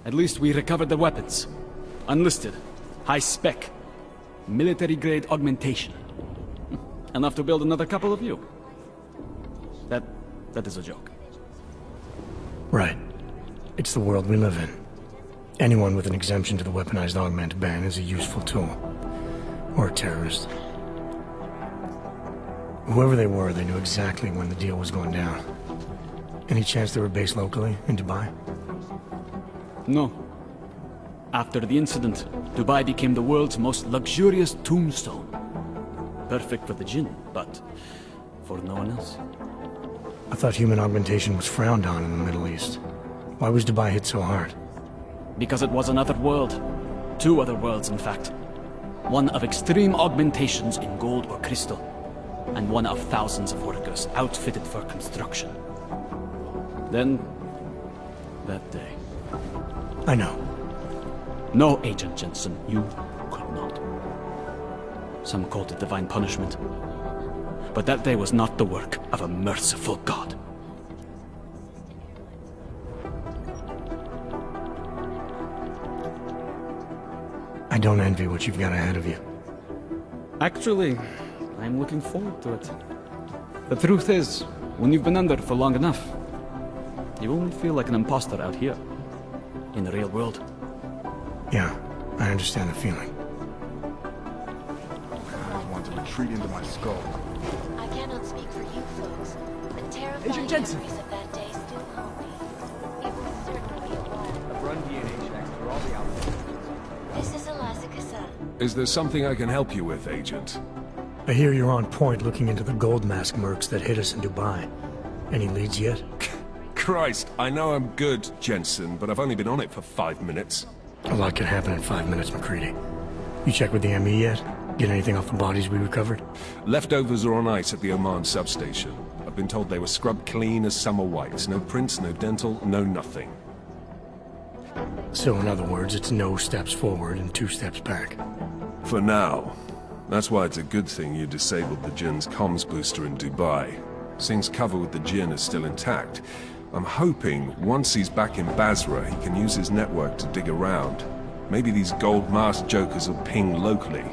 At least we recovered the weapons. Unlisted. High spec. Military-grade augmentation. Enough to build another couple of you. That is a joke. Right. It's the world we live in. Anyone with an exemption to the weaponized augment ban is a useful tool. Or a terrorist. Whoever they were, they knew exactly when the deal was going down. Any chance they were based locally, in Dubai? No. After the incident, Dubai became the world's most luxurious tombstone. Perfect for the jinn, but for no one else. I thought human augmentation was frowned on in the Middle East. Why was Dubai hit so hard? Because it was another world. Two other worlds, in fact. One of extreme augmentations in gold or crystal, and one of thousands of workers outfitted for construction. Then, that day. I know. No, Agent Jensen, you could not. Some called it divine punishment. But that day was not the work of a merciful God. I don't envy what you've got ahead of you. Actually, I'm looking forward to it. The truth is, when you've been under for long enough, you only feel like an imposter out here, in the real world. Yeah, I understand the feeling. I want to retreat into my skull. I cannot speak for you folks, but terrifying Agent Jensen. memories of that day still haunt me. It would certainly be a while. Run DNA checks for all the outfits. This is Alaska-san. Is there something I can help you with, Agent? I hear you're on point looking into the gold mask mercs that hit us in Dubai. Any leads yet? Christ, I know I'm good, Jensen, but I've only been on it for 5 minutes. A lot can happen in 5 minutes, McCready. You check with the ME yet? Get anything off the bodies we recovered? Leftovers are on ice at the Oman substation. I've been told they were scrubbed clean as summer whites. No prints, no dental, no nothing. So in other words, it's no steps forward and 2 steps back. For now. That's why it's a good thing you disabled the Jinn's comms booster in Dubai. Singh's cover with the Jinn is still intact. I'm hoping once he's back in Basra, he can use his network to dig around. Maybe these gold mask jokers will ping locally.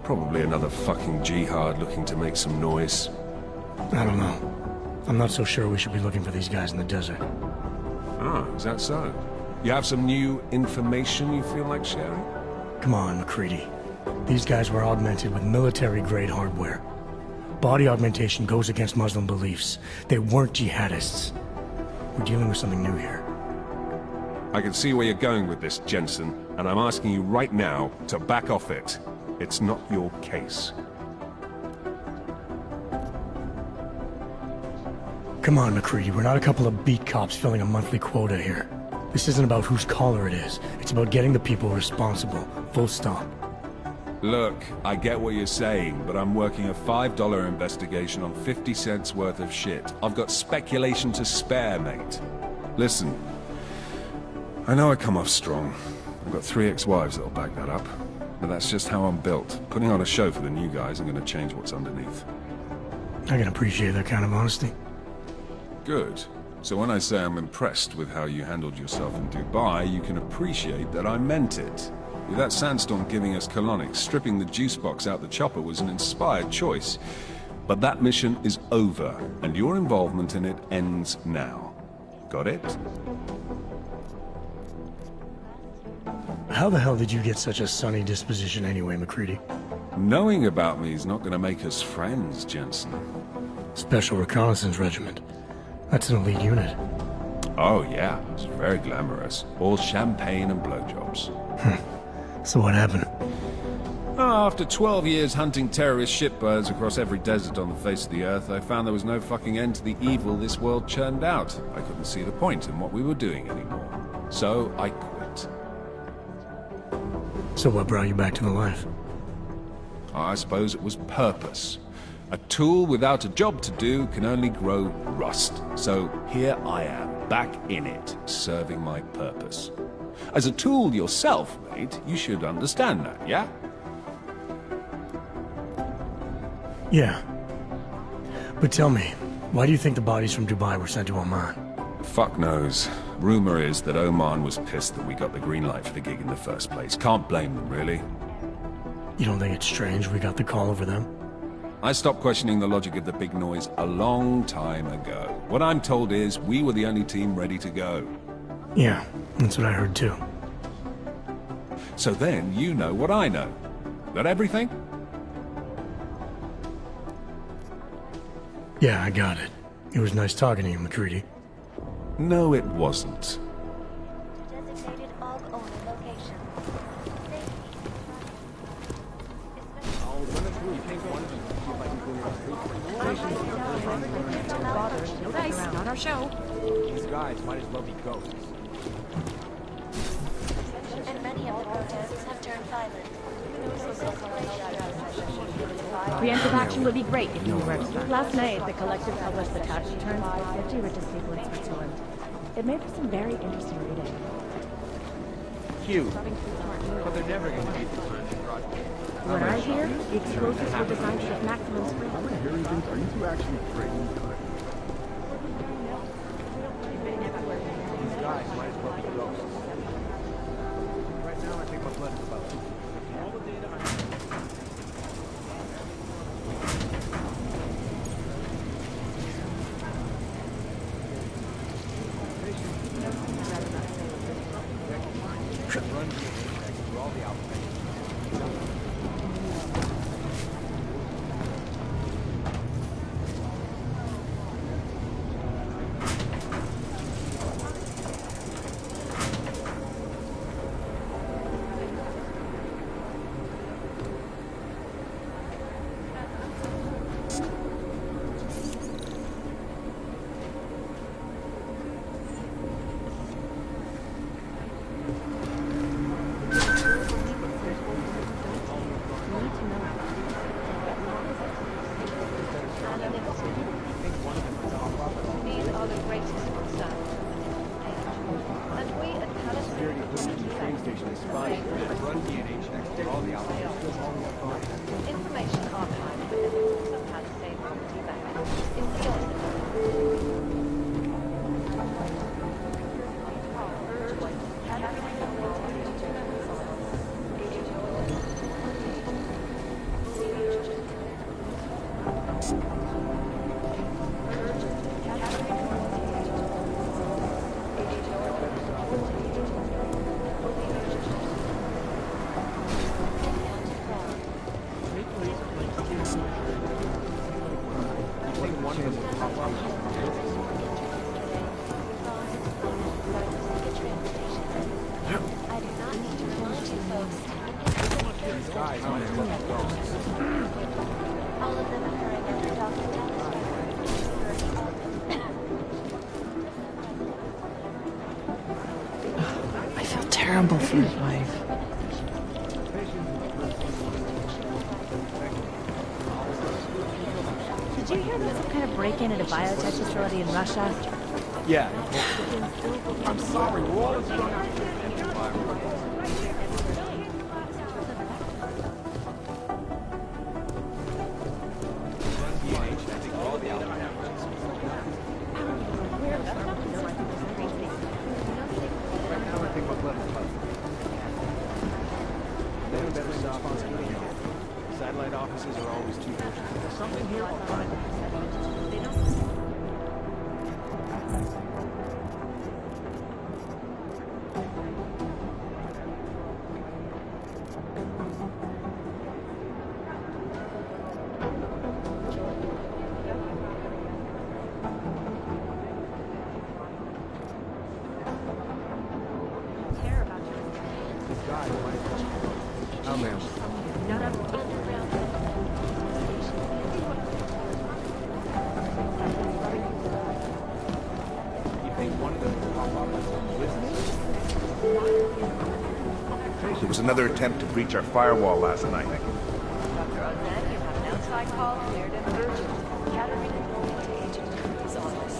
Probably another fucking jihad looking to make some noise. I don't know. I'm not so sure we should be looking for these guys in the desert. Ah, is that so? You have some new information you feel like sharing? Come on, McCready. These guys were augmented with military-grade hardware. Body augmentation goes against Muslim beliefs. They weren't jihadists. We're dealing with something new here. I can see where you're going with this, Jensen, and I'm asking you right now to back off it. It's not your case. Come on, McCready. We're not a couple of beat cops filling a monthly quota here. This isn't about whose collar it is. It's about getting the people responsible. Full stop. Look, I get what you're saying, but I'm working a $5 investigation on 50 cents worth of shit. I've got speculation to spare, mate. Listen, I know I come off strong. I've got 3 ex-wives that'll back that up. But that's just how I'm built. Putting on a show for the new guys ain't gonna change what's underneath. I can appreciate that kind of honesty. Good. So when I say I'm impressed with how you handled yourself in Dubai, you can appreciate that I meant it. With that sandstorm giving us colonics, stripping the juice box out the chopper was an inspired choice. But that mission is over, and your involvement in it ends now. Got it? How the hell did you get such a sunny disposition anyway, McCready? Knowing about me is not going to make us friends, Jensen. Special Reconnaissance Regiment. That's an elite unit. Oh yeah, it's very glamorous. All champagne and blowjobs. So what happened? After 12 years hunting terrorist shitbirds across every desert on the face of the earth, I found there was no fucking end to the evil this world churned out. I couldn't see the point in what we were doing anymore. So I quit. So what brought you back to the life? I suppose it was purpose. A tool without a job to do can only grow rust. So here I am, back in it, serving my purpose. As a tool yourself, mate, you should understand that, yeah? Yeah. But tell me, why do you think the bodies from Dubai were sent to Oman? Fuck knows. Rumor is that Oman was pissed that we got the green light for the gig in the first place. Can't blame them, really. You don't think it's strange we got the call over them? I stopped questioning the logic of the big noise a long time ago. What I'm told is, we were the only team ready to go. Yeah, that's what I heard too. So then, you know what I know. That everything? Yeah, I got it. It was nice talking to you, McCready. No, it wasn't. Designated Og owner location. No dice, not our show. These guys might as well be ghosts. And many of the protests have turned violent. Preemptive action would be great if you were extra. Last night, the collective published the tax returns of the 50 richest people in Switzerland. It made for some very interesting reading. Cute. But they're never going to beat the French project. What I hear, the explosives were designed to get maximum speed. Are you two actually crazy? These guys might as well be ghosts. Right now, I think my blood is about all the data run through all the outfits. These are the greatest concerns. And we at Palace Security police in the train station is spying. Run DNA checks for all the outfits. Information archived with evidence of how to save property back is beyond I feel terrible for his wife. Did you hear about some kind of break-in at a biotech facility in Russia? Yeah. I'm sorry, what was satellite offices are always too pushy. There's something here I'll find. They don't. Oh, ma'am. There was another attempt to breach our firewall last night. Dr. Ozan, you have an outside call cleared and urgent. Gathering into Agent Kirby's office.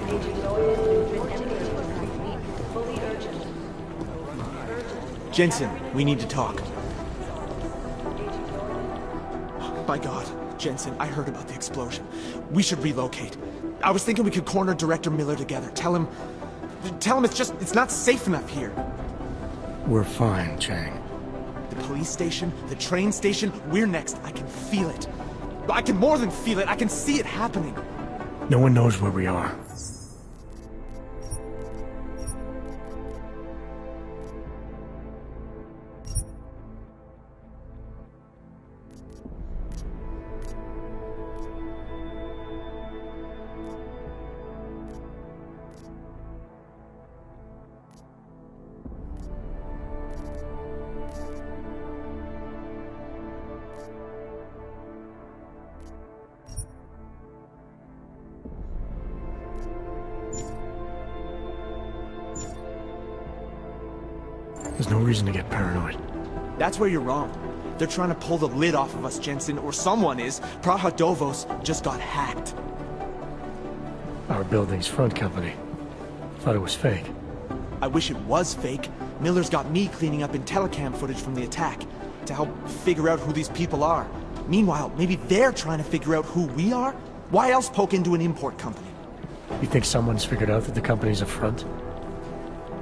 Agent Lloyd has been written and Agent Kirby. Fully urgent. Jensen, we need to talk. By God, Jensen, I heard about the explosion. We should relocate. I was thinking we could corner Director Miller together. Tell him it's not safe enough here. We're fine, Chang. The police station, the train station, we're next. I can feel it. I can more than feel it. I can see it happening. No one knows where we are. There's no reason to get paranoid. That's where you're wrong. They're trying to pull the lid off of us, Jensen, or someone is. Praha Dovos just got hacked. Our building's front company. Thought it was fake. I wish it was fake. Miller's got me cleaning up IntelliCam footage from the attack to help figure out who these people are. Meanwhile, maybe they're trying to figure out who we are? Why else poke into an import company? You think someone's figured out that the company's a front?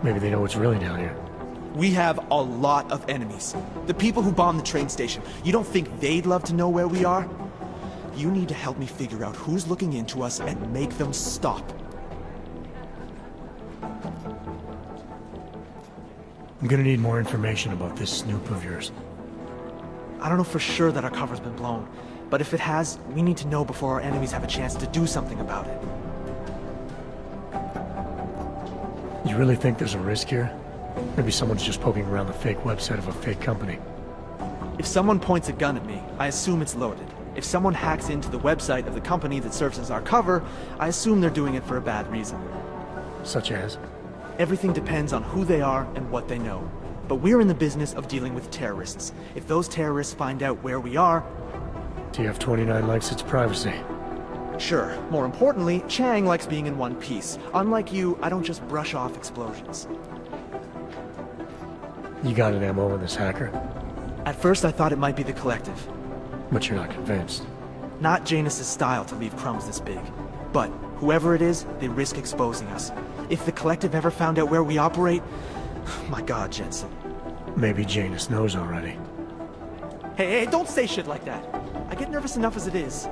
Maybe they know what's really down here. We have a lot of enemies. The people who bombed the train station. You don't think they'd love to know where we are? You need to help me figure out who's looking into us and make them stop. I'm gonna need more information about this snoop of yours. I don't know for sure that our cover's been blown, but if it has, we need to know before our enemies have a chance to do something about it. You really think there's a risk here? Maybe someone's just poking around the fake website of a fake company. If someone points a gun at me, I assume it's loaded. If someone hacks into the website of the company that serves as our cover, I assume they're doing it for a bad reason. Such as? Everything depends on who they are and what they know. But we're in the business of dealing with terrorists. If those terrorists find out where we are... TF-29 likes its privacy. Sure. More importantly, Chang likes being in one piece. Unlike you, I don't just brush off explosions. You got an MO on this hacker? At first I thought it might be the Collective. But you're not convinced? Not Janus's style to leave crumbs this big. But whoever it is, they risk exposing us. If the Collective ever found out where we operate... My God, Jensen. Maybe Janus knows already. Hey, don't say shit like that. I get nervous enough as it is.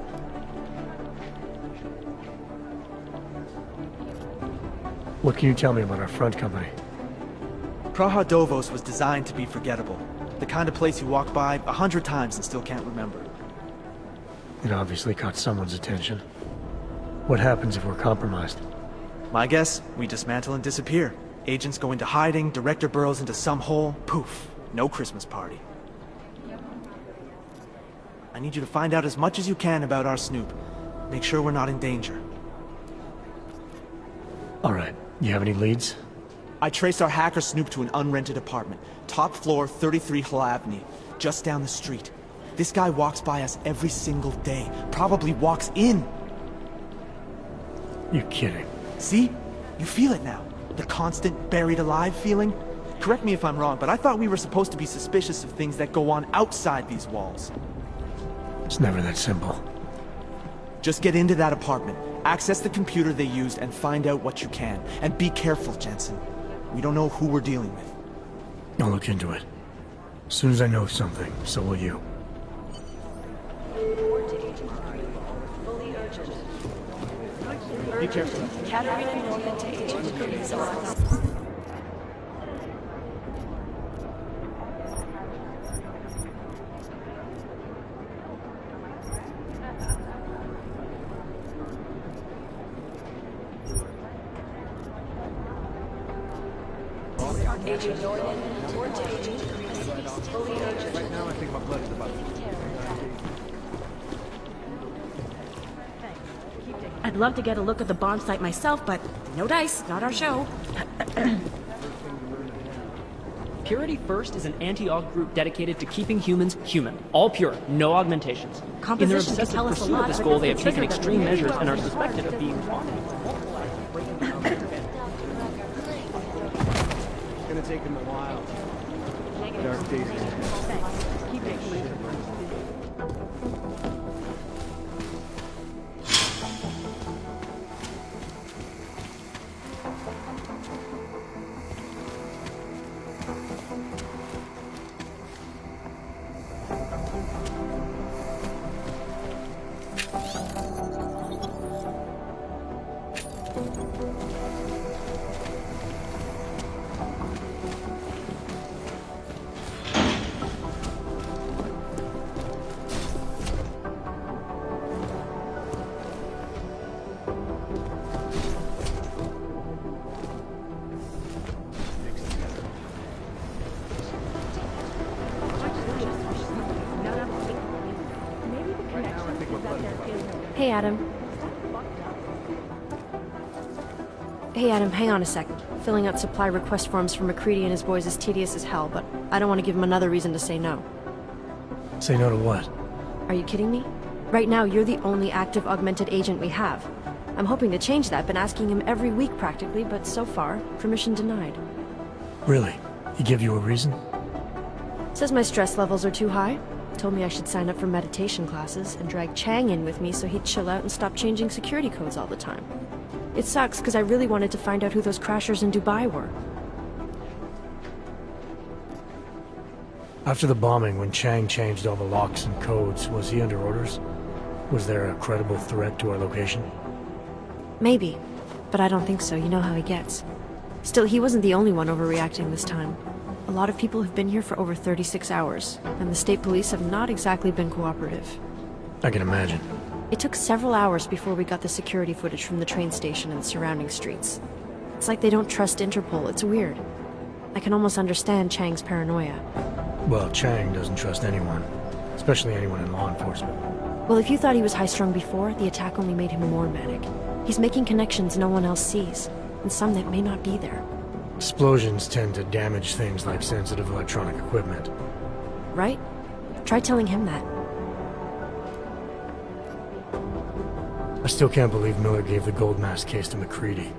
What can you tell me about our front company? Praha Dovos was designed to be forgettable. The kind of place you walk by 100 times and still can't remember. It obviously caught someone's attention. What happens if we're compromised? My guess, we dismantle and disappear. Agents go into hiding, Director burrows into some hole, poof, no Christmas party. I need you to find out as much as you can about our Snoop. Make sure we're not in danger. Alright, you have any leads? I traced our hacker Snoop to an unrented apartment. Top floor, 33 Hlavny, just down the street. This guy walks by us every single day. Probably walks in. You're kidding. See? You feel it now. The constant buried alive feeling? Correct me if I'm wrong, but I thought we were supposed to be suspicious of things that go on outside these walls. It's never that simple. Just get into that apartment, access the computer they used, and find out what you can. And be careful, Jensen. We don't know who we're dealing with. I'll look into it. As soon as I know something, so will you. Be careful. Katarina Norman to Agent Green's office. Agent Norman, report to Agent Green. Fully urgent. Right now I think my blood is about to... I'd love to get a look at the bomb site myself, but no dice, not our show. Purity First is an anti-aug group dedicated to keeping humans human. All pure, no augmentations. In their Composition can obsessive tell us a pursuit of lot, this but goal, it's they have taken bigger than extreme we measures and are realize. suspected of being wanted. It's gonna take him a while. Dark days ahead. Keep it clean. Hey, Adam. Hey, Adam, hang on a sec. Filling out supply request forms for McCready and his boys is tedious as hell, but I don't want to give him another reason to say no. Say no to what? Are you kidding me? Right now, you're the only active augmented agent we have. I'm hoping to change that, been asking him every week practically, but so far, permission denied. Really? He give you a reason? Says my stress levels are too high. Told me I should sign up for meditation classes and drag Chang in with me so he'd chill out and stop changing security codes all the time. It sucks because I really wanted to find out who those crashers in Dubai were. After the bombing, when Chang changed all the locks and codes, was he under orders? Was there a credible threat to our location? Maybe, but I don't think so. You know how he gets. Still, he wasn't the only one overreacting this time. A lot of people have been here for over 36 hours, and the state police have not exactly been cooperative. I can imagine. It took several hours before we got the security footage from the train station and the surrounding streets. It's like they don't trust Interpol. It's weird. I can almost understand Chang's paranoia. Well, Chang doesn't trust anyone, especially anyone in law enforcement. Well, if you thought he was high-strung before, the attack only made him more manic. He's making connections no one else sees, and some that may not be there. Explosions tend to damage things like sensitive electronic equipment. Right? Try telling him that. I still can't believe Miller gave the gold mask case to McCready.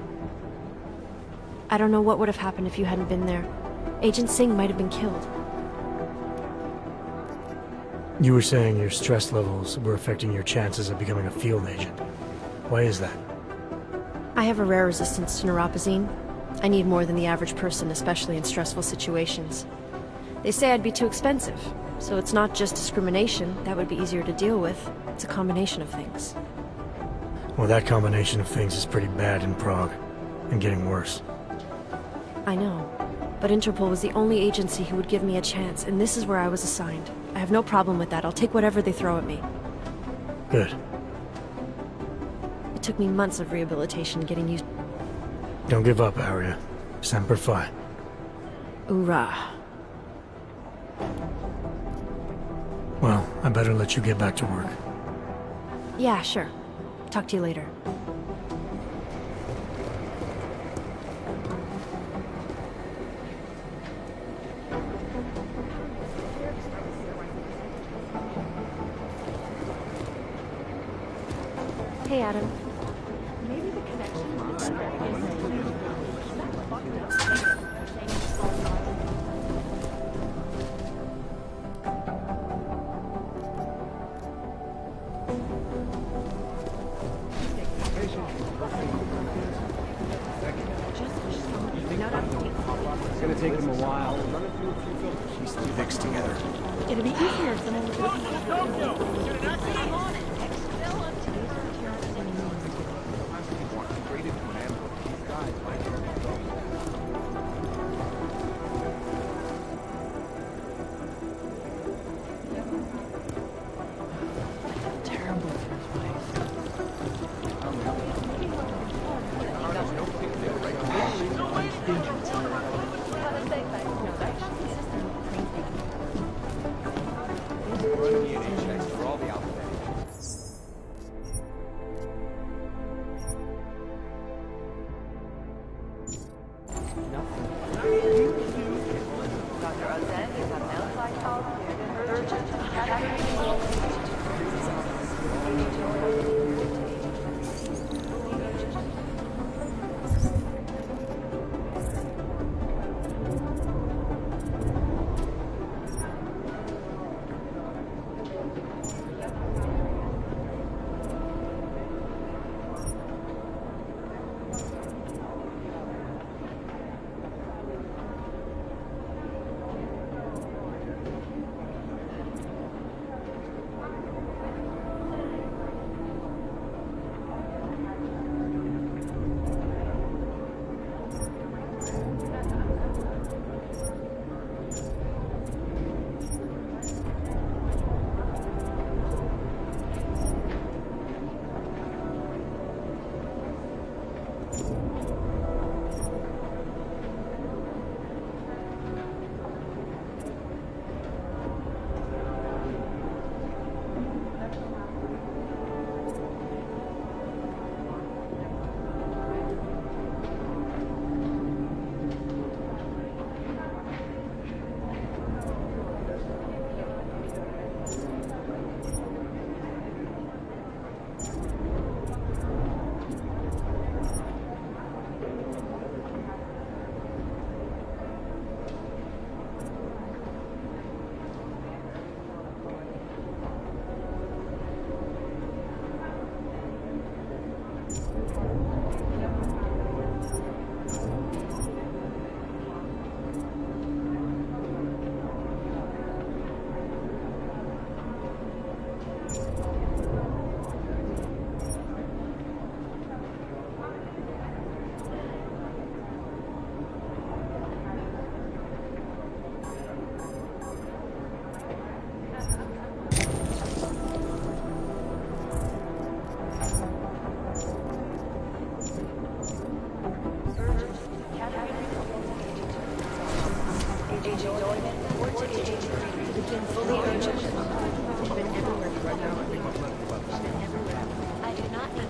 I don't know what would have happened if you hadn't been there. Agent Singh might have been killed. You were saying your stress levels were affecting your chances of becoming a field agent. Why is that? I have a rare resistance to neuropazine. I need more than the average person, especially in stressful situations. They say I'd be too expensive, so it's not just discrimination. That would be easier to deal with. It's a combination of things. Well, that combination of things is pretty bad in Prague, and getting worse. I know, but Interpol was the only agency who would give me a chance, and this is where I was assigned. I have no problem with that. I'll take whatever they throw at me. Good. It took me months of rehabilitation getting used. Don't give up, Arya. Semper Fi. Hoorah. Well, I better let you get back to work. Yeah, sure. Talk to you later. Hey, Adam. Maybe the connection. It's gonna take them a while. She's too mixed together. It'd be easier if someone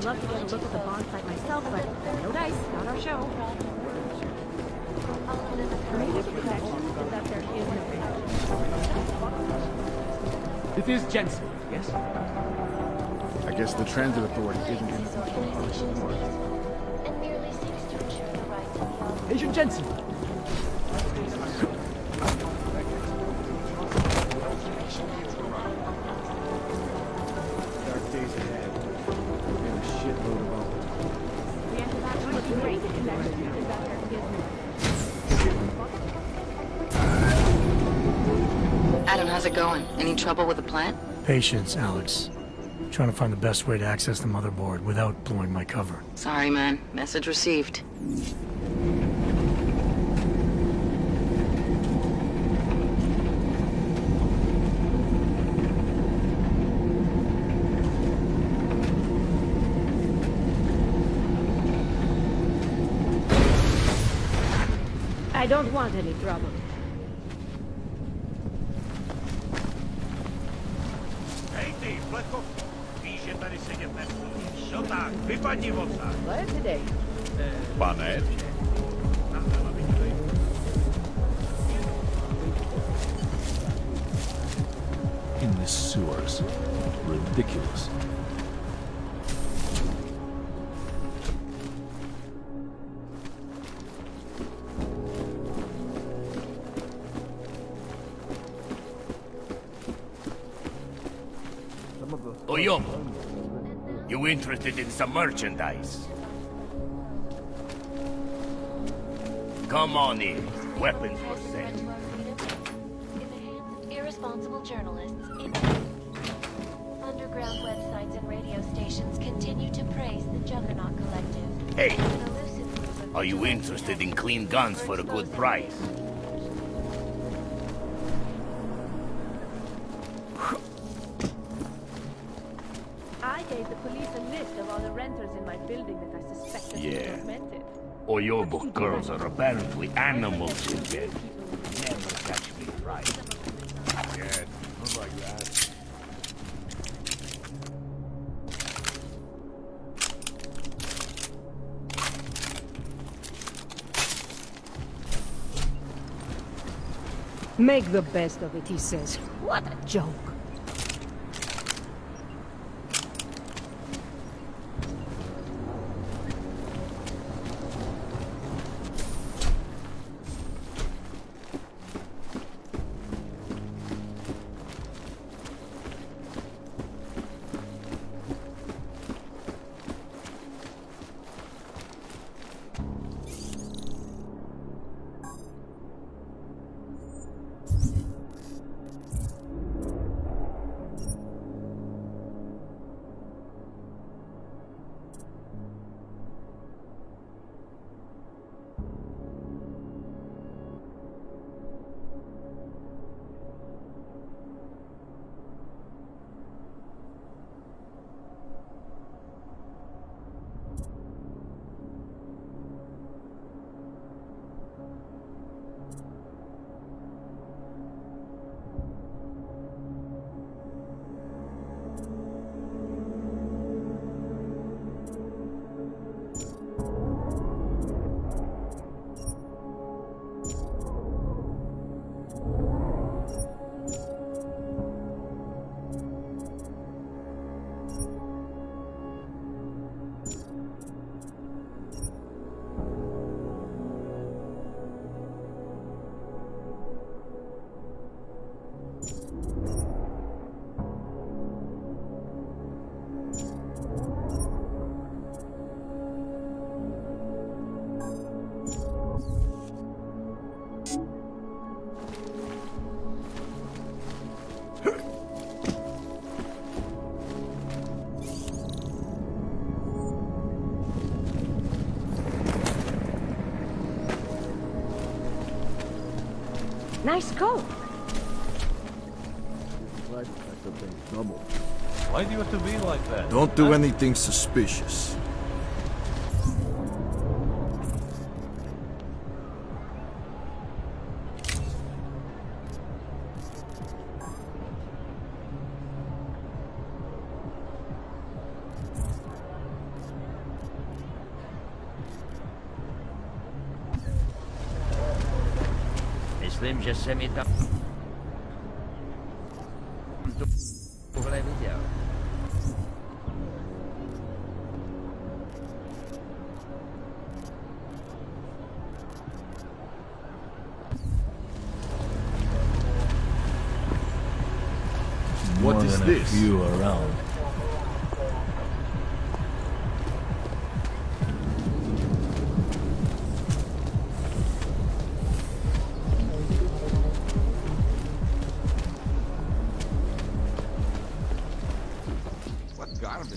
love to get a look at the bond site myself, but no dice, not our show. Maybe the connection is that there is no connection. It is Jensen, yes? I guess the transit authority isn't going to punish more. Agent Jensen! Dark days ahead. And a shitload of The answer to that would be great. The connection is that there is no Adam, how's it going? Any trouble with the plant? Patience, Alex. Trying to find the best way to access the motherboard without blowing my cover. Sorry, man. Message received. I don't want any trouble. Today. Pane? In the sewers. Ridiculous. Oyom, you interested in some merchandise? Come on in. Weapons for sale. Irresponsible journalists in underground websites and radio stations continue to praise the Juggernaut Collective. Hey, are you interested in clean guns for a good price? I gave the police a list of all the renters in my building that I suspected were tormented. Oyobo girls are apparently animals in bed. Never catch me right. Yeah, not like that. Make the best of it, he says. What a joke. Nice coat. Why do you have to be like that? Don't do anything suspicious. Myslím, že se mi tam... Tohle viděl. What is this? You around. What garbage?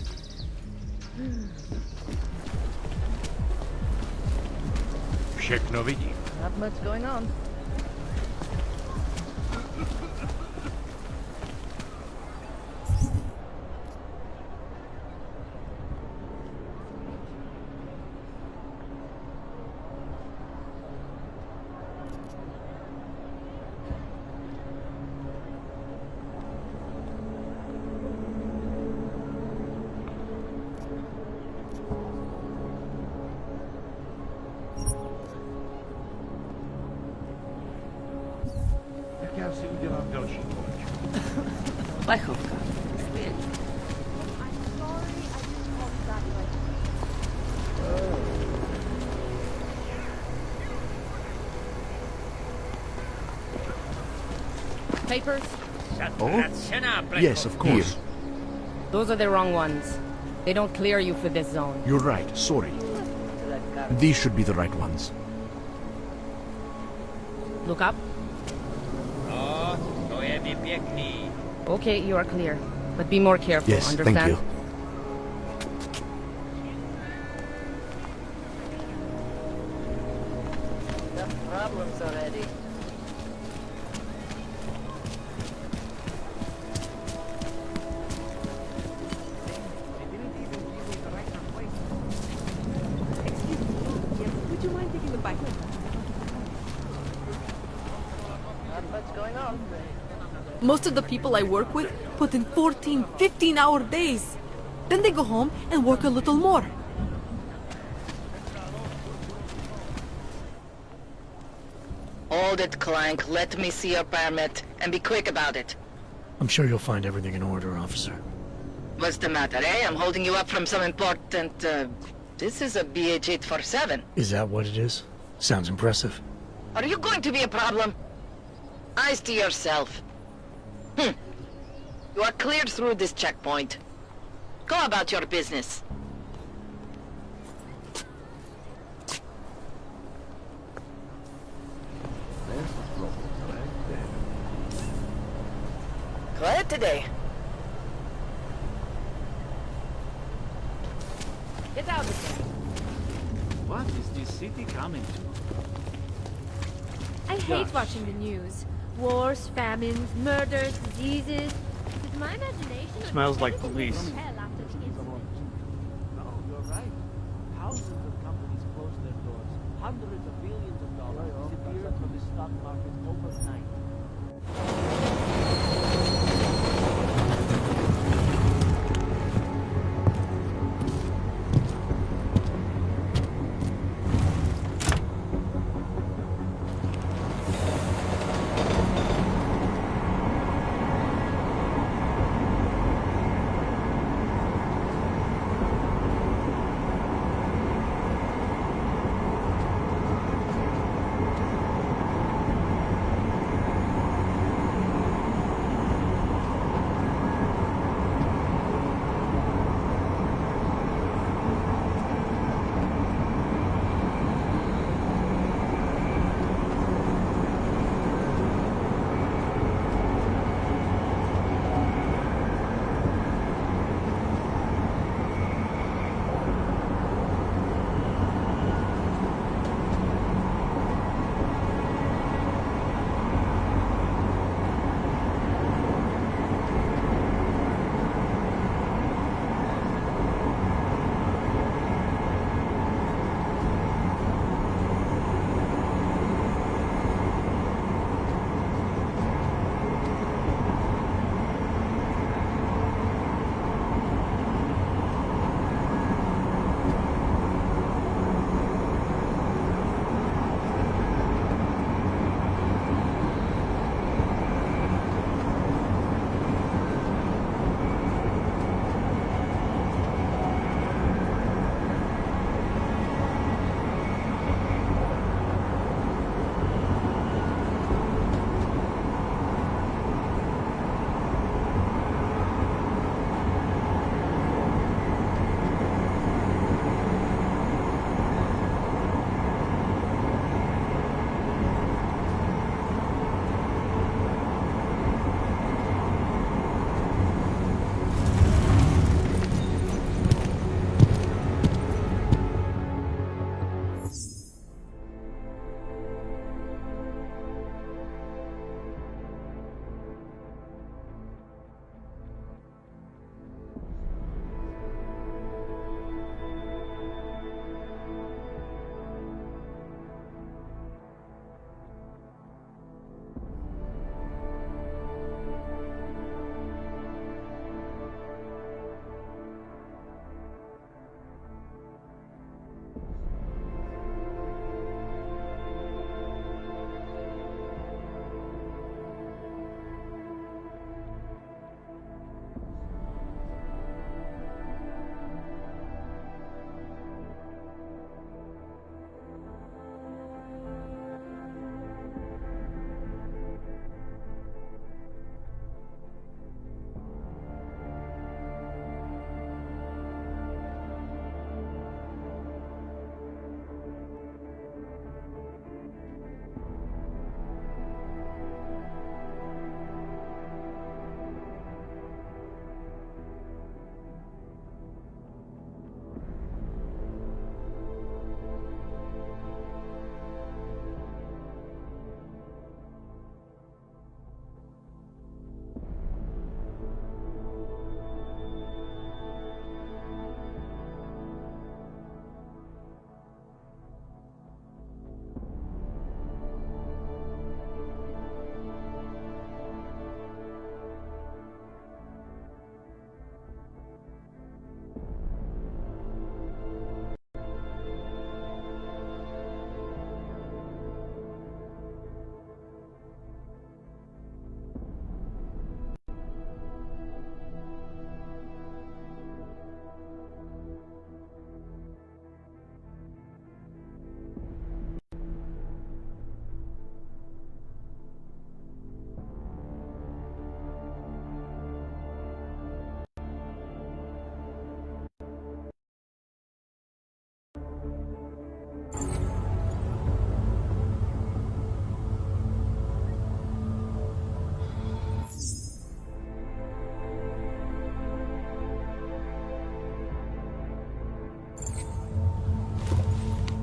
Všechno vidím. Not much going on. Já si udělám další kolečko. Plechovka. Papers? Oh? Yes, of course. Those are the wrong ones. They don't clear you for this zone. You're right, sorry. These should be the right ones. Look up. To je mi pěkný. Okay, you are clear. But be more careful, Yes, understand? thank you. Enough problems already. Would you mind taking the bike? Not much going on. Most of the people I work with put in 14, 15-hour days. Then they go home and work a little more. Hold it, Clank. Let me see your permit. And be quick about it. I'm sure you'll find everything in order, officer. What's the matter, eh? I'm holding you up from some important, This is a BH-847. Is that what it is? Sounds impressive. Are you going to be a problem? Eyes to yourself. You are cleared through this checkpoint. Go about your business. Quiet today. Get out of there. What is this city coming to? I hate watching the news. Wars, famines, murders, diseases. Is my imagination? Smells like police. No, you're right. Thousands of companies close their doors. Hundreds of billions of dollars disappeared from the stock market overnight.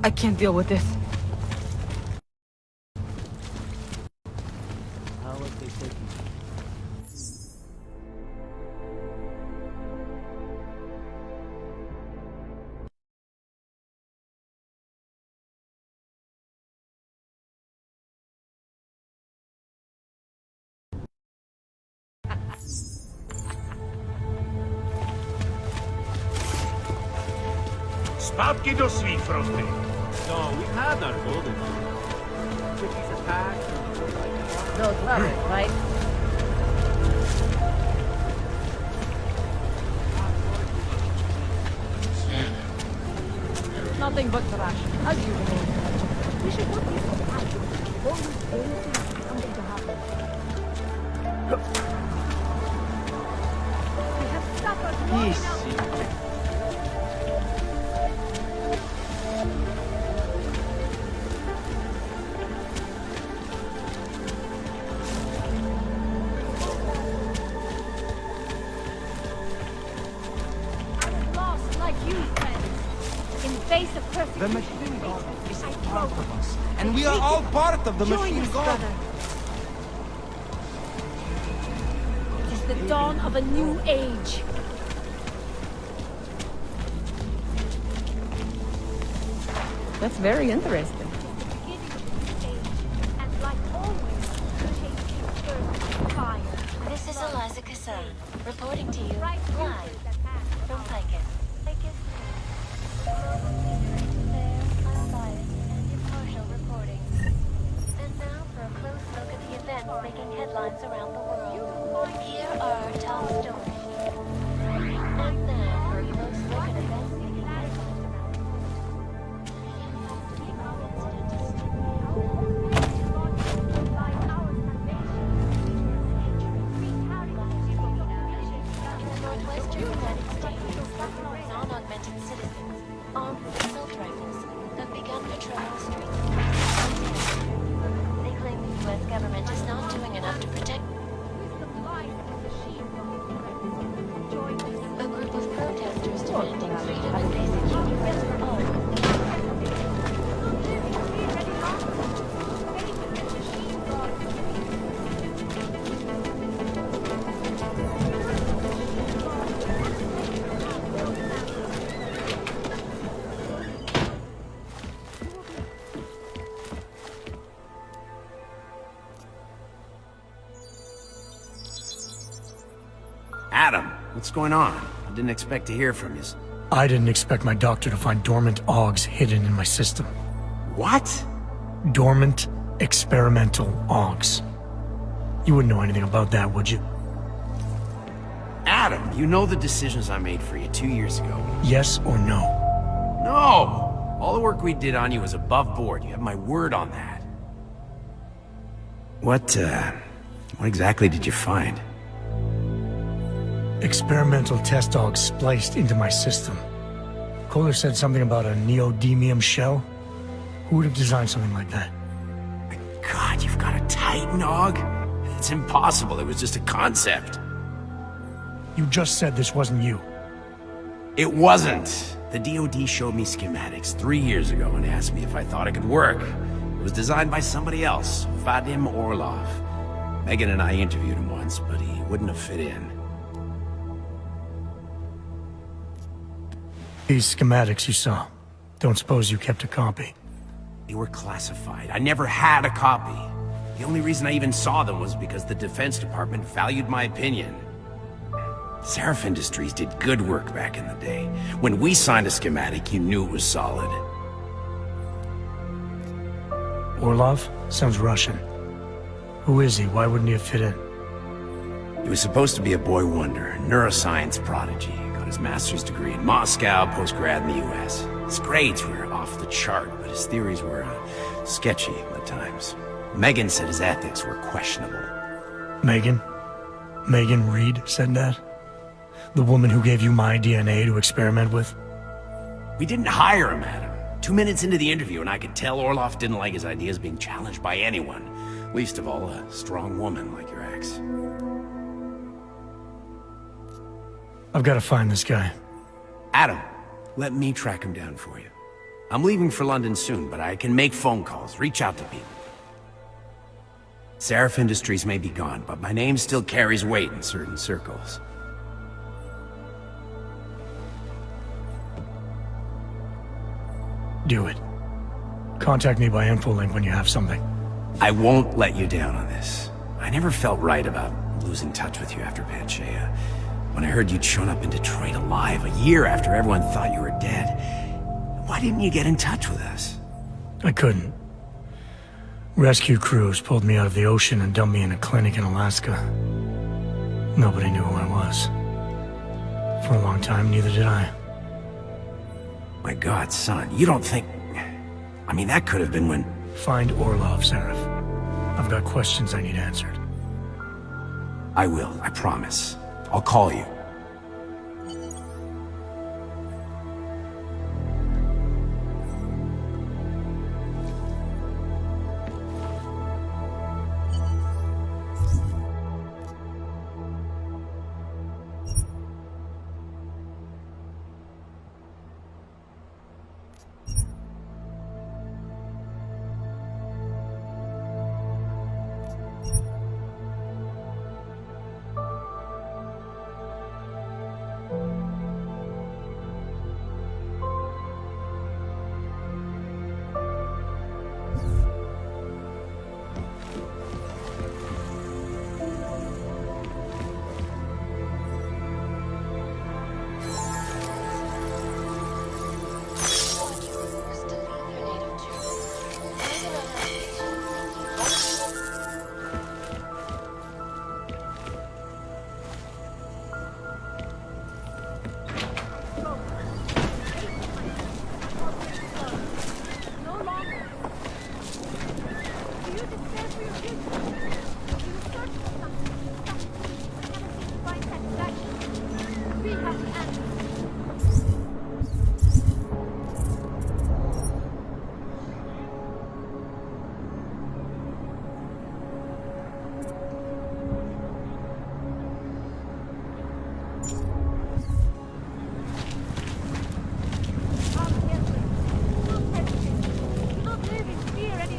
I can't deal with this. How was they taking? Spadky do svých fronty. No, we've had our golden Chickies attack. Those lovers, right? Nothing but trash, as usual. We should put these on action. Always anything something to happen. We have suffered long enough. Lost like you, friends. In face of persecution. The machine god is I a part broke. of us, and we are all part of the Join machine us, god. brother. It is the dawn of a new age. That's very interesting. And like always, chasing earth fire. This is Eliza Kassan, reporting to you live from Picus. Picus News. Fair, unbiased, and impartial reporting. And now for a close look at the events making headlines around the world. Here are our top stories. And now for a close look at events making headlines around the world. In the northwestern United States, non-augmented citizens, armed with assault rifles, have begun patrolling the streets of Mexico. They claim the U.S. government is not doing enough to protect. A group of protesters demanding freedom and basic human rights for all. Adam, what's going on? I didn't expect to hear from you. I didn't expect my doctor to find dormant augs hidden in my system. What? Dormant experimental augs. You wouldn't know anything about that, would you? Adam, you know the decisions I made for you 2 years ago. Yes or no? No! All the work we did on you was above board. You have my word on that. What exactly did you find? Experimental test dogs spliced into my system. Kohler said something about a neodymium shell. Who would have designed something like that? God, you've got a Titan Og? It's impossible. It was just a concept. You just said this wasn't you. It wasn't. The DoD showed me schematics 3 years ago and asked me if I thought it could work. It was designed by somebody else, Vadim Orlov. Megan and I interviewed him once, but he wouldn't have fit in. These schematics you saw, don't suppose you kept a copy? They were classified. I never had a copy. The only reason I even saw them was because the Defense Department valued my opinion. Seraph Industries did good work back in the day. When we signed a schematic, you knew it was solid. Orlov? Sounds Russian. Who is he? Why wouldn't he have fit in? He was supposed to be a boy wonder, neuroscience prodigy. Got his master's degree in Moscow, post-grad in the US. His grades were off the chart, but his theories were sketchy at times. Megan said his ethics were questionable. Megan? Megan Reed said that? The woman who gave you my DNA to experiment with? We didn't hire him, Adam. 2 minutes into the interview, and I could tell Orlov didn't like his ideas being challenged by anyone. Least of all, a strong woman like your ex. I've got to find this guy. Adam, let me track him down for you. I'm leaving for London soon, but I can make phone calls, reach out to people. Seraph Industries may be gone, but my name still carries weight in certain circles. Do it. Contact me by infolink when you have something. I won't let you down on this. I never felt right about losing touch with you after Panchea. When I heard you'd shown up in Detroit alive a year after everyone thought you were dead, why didn't you get in touch with us? I couldn't. Rescue crews pulled me out of the ocean and dumped me in a clinic in Alaska. Nobody knew who I was. For a long time, neither did I. My God, son, you don't think... I mean, that could have been when... Find Orlov, Seraph. I've got questions I need answered. I will, I promise. I'll call you.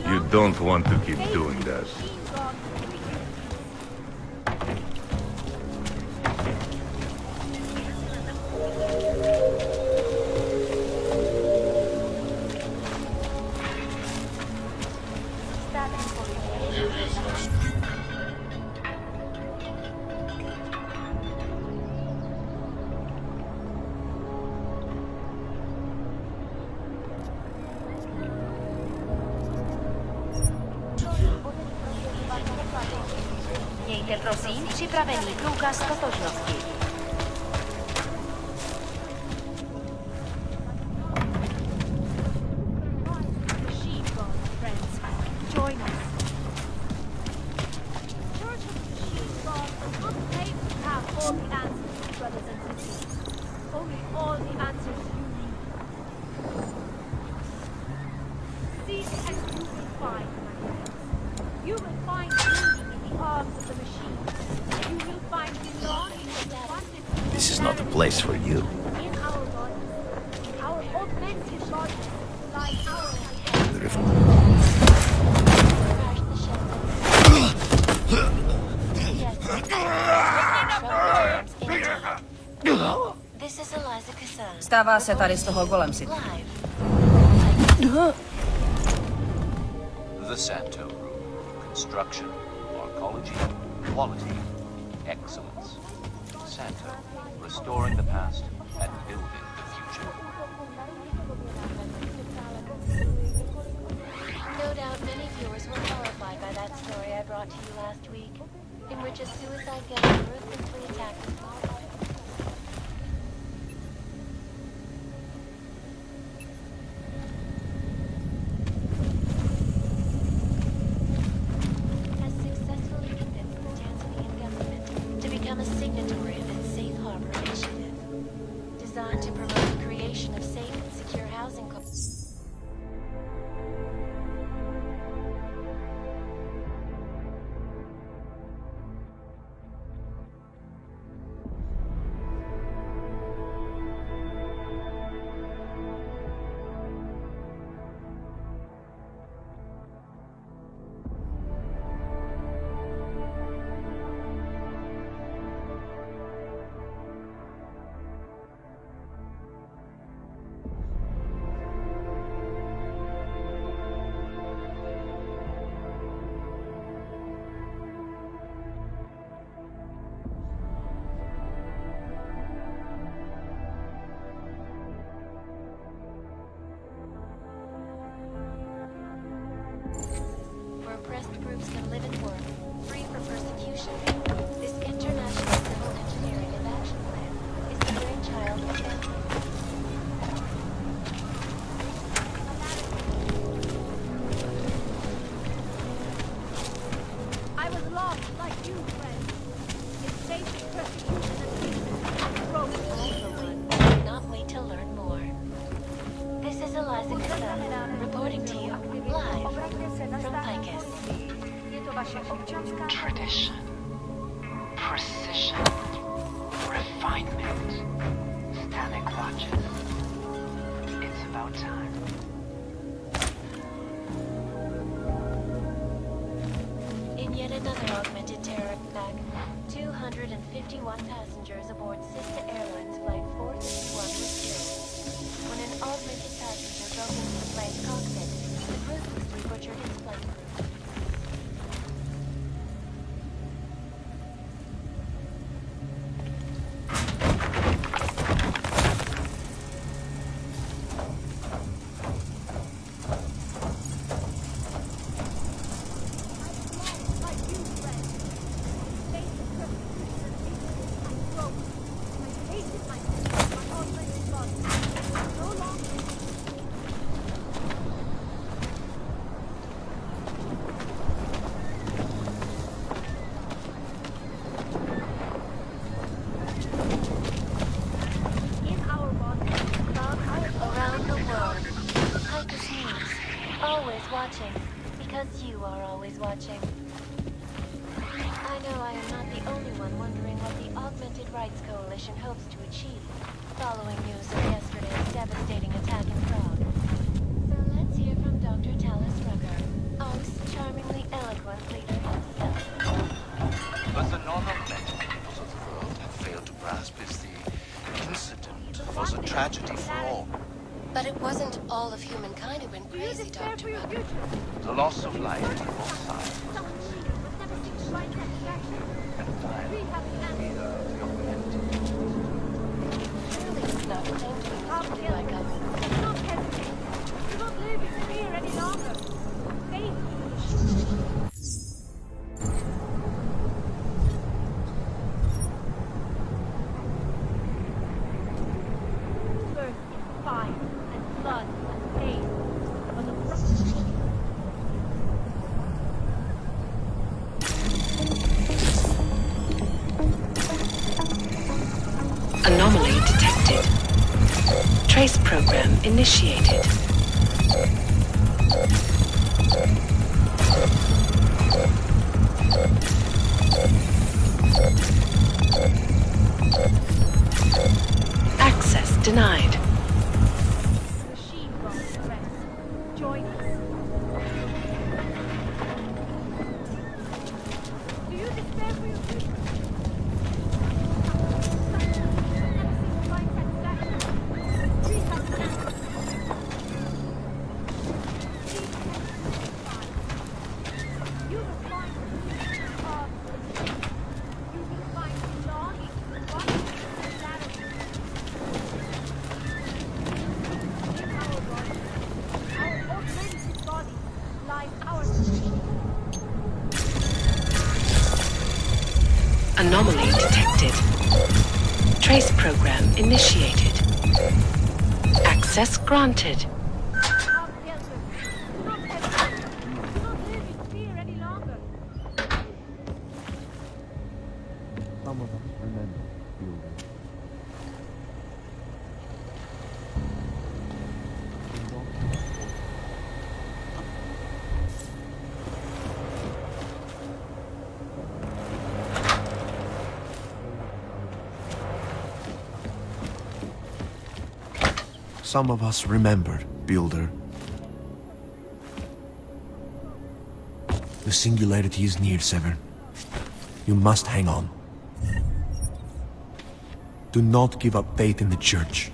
You don't want to keep doing this. Mějte prosím připravený průkaz totožnosti. This is not the place for you. Stává se tady z toho golem si. The Santo Group. Construction, arcology, quality, excellence. Santo, restoring the past and building the future. No doubt many viewers were horrified by that story I brought to you last week, in which a suicide gunman ruthlessly attacked a small body. Has successfully convinced the Tanzanian government to become a signatory of its Safe Harbor Initiative, designed to promote the creation of safe and secure housing. Tradition. Precision. Refinement. Static watches. It's about time. In yet another augmented terror attack, 251 passengers aboard Sister Airlines Flight 451 were killed. When an augmented passenger broke into the flight's cockpit, the ruthlessly butchered its flight crew. Watching, because you are always watching. I know I am not the only one wondering what the Augmented Rights Coalition hopes to achieve, following news of yesterday's devastating attack in Prague. So let's hear from Dr. Talis Rucker, Oak's charmingly eloquent leader himself. But the non-augmented peoples of the world have failed to grasp is the incident was a tragedy for all. But it wasn't all of humankind who went crazy, Dr. Rucker. The loss of life on both sides was conceived. And finally, we are the augmented. Surely it's not claimed to be Mr. Lee like us. Do not hesitate. Do not live in fear any longer. Faith. Birth in fire and blood and pain. Was a Anomaly detected. Trace program initiated. Access denied. machine gun press. Join us. Do you despair for your future? Anomaly detected. Trace program initiated. Access granted. Some of us remember building. Some of us remembered, Builder. The singularity is near, Sever. You must hang on. Do not give up faith in the Church.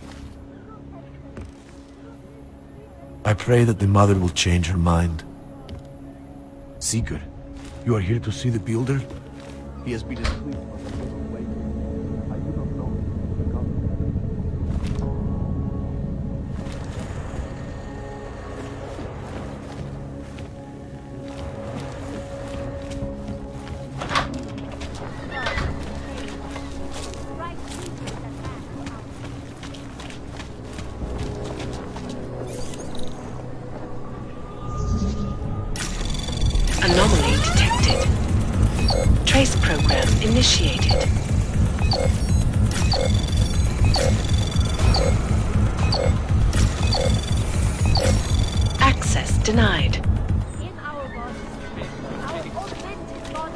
I pray that the Mother will change her mind. Seeker, you are here to see the Builder? He has been asleep for a little way. I do not know if he will come. Anomaly detected. Trace program initiated. Access denied. In our bodies, our augmented bodies.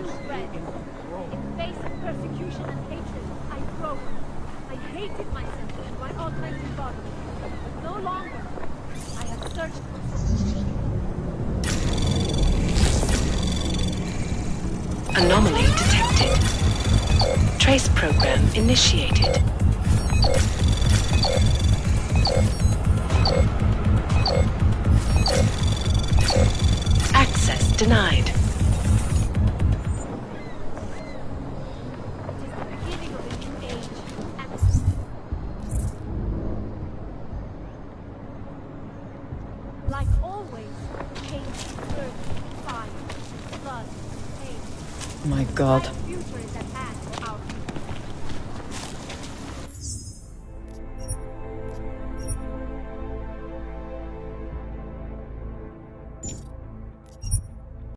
new bread. In face of persecution and hatred, I broke. I hated myself and my almighty body. But no longer. I have searched. Anomaly detected. Trace program initiated. Access denied. Like always, pain, dirt, fire, blood, pain. My God.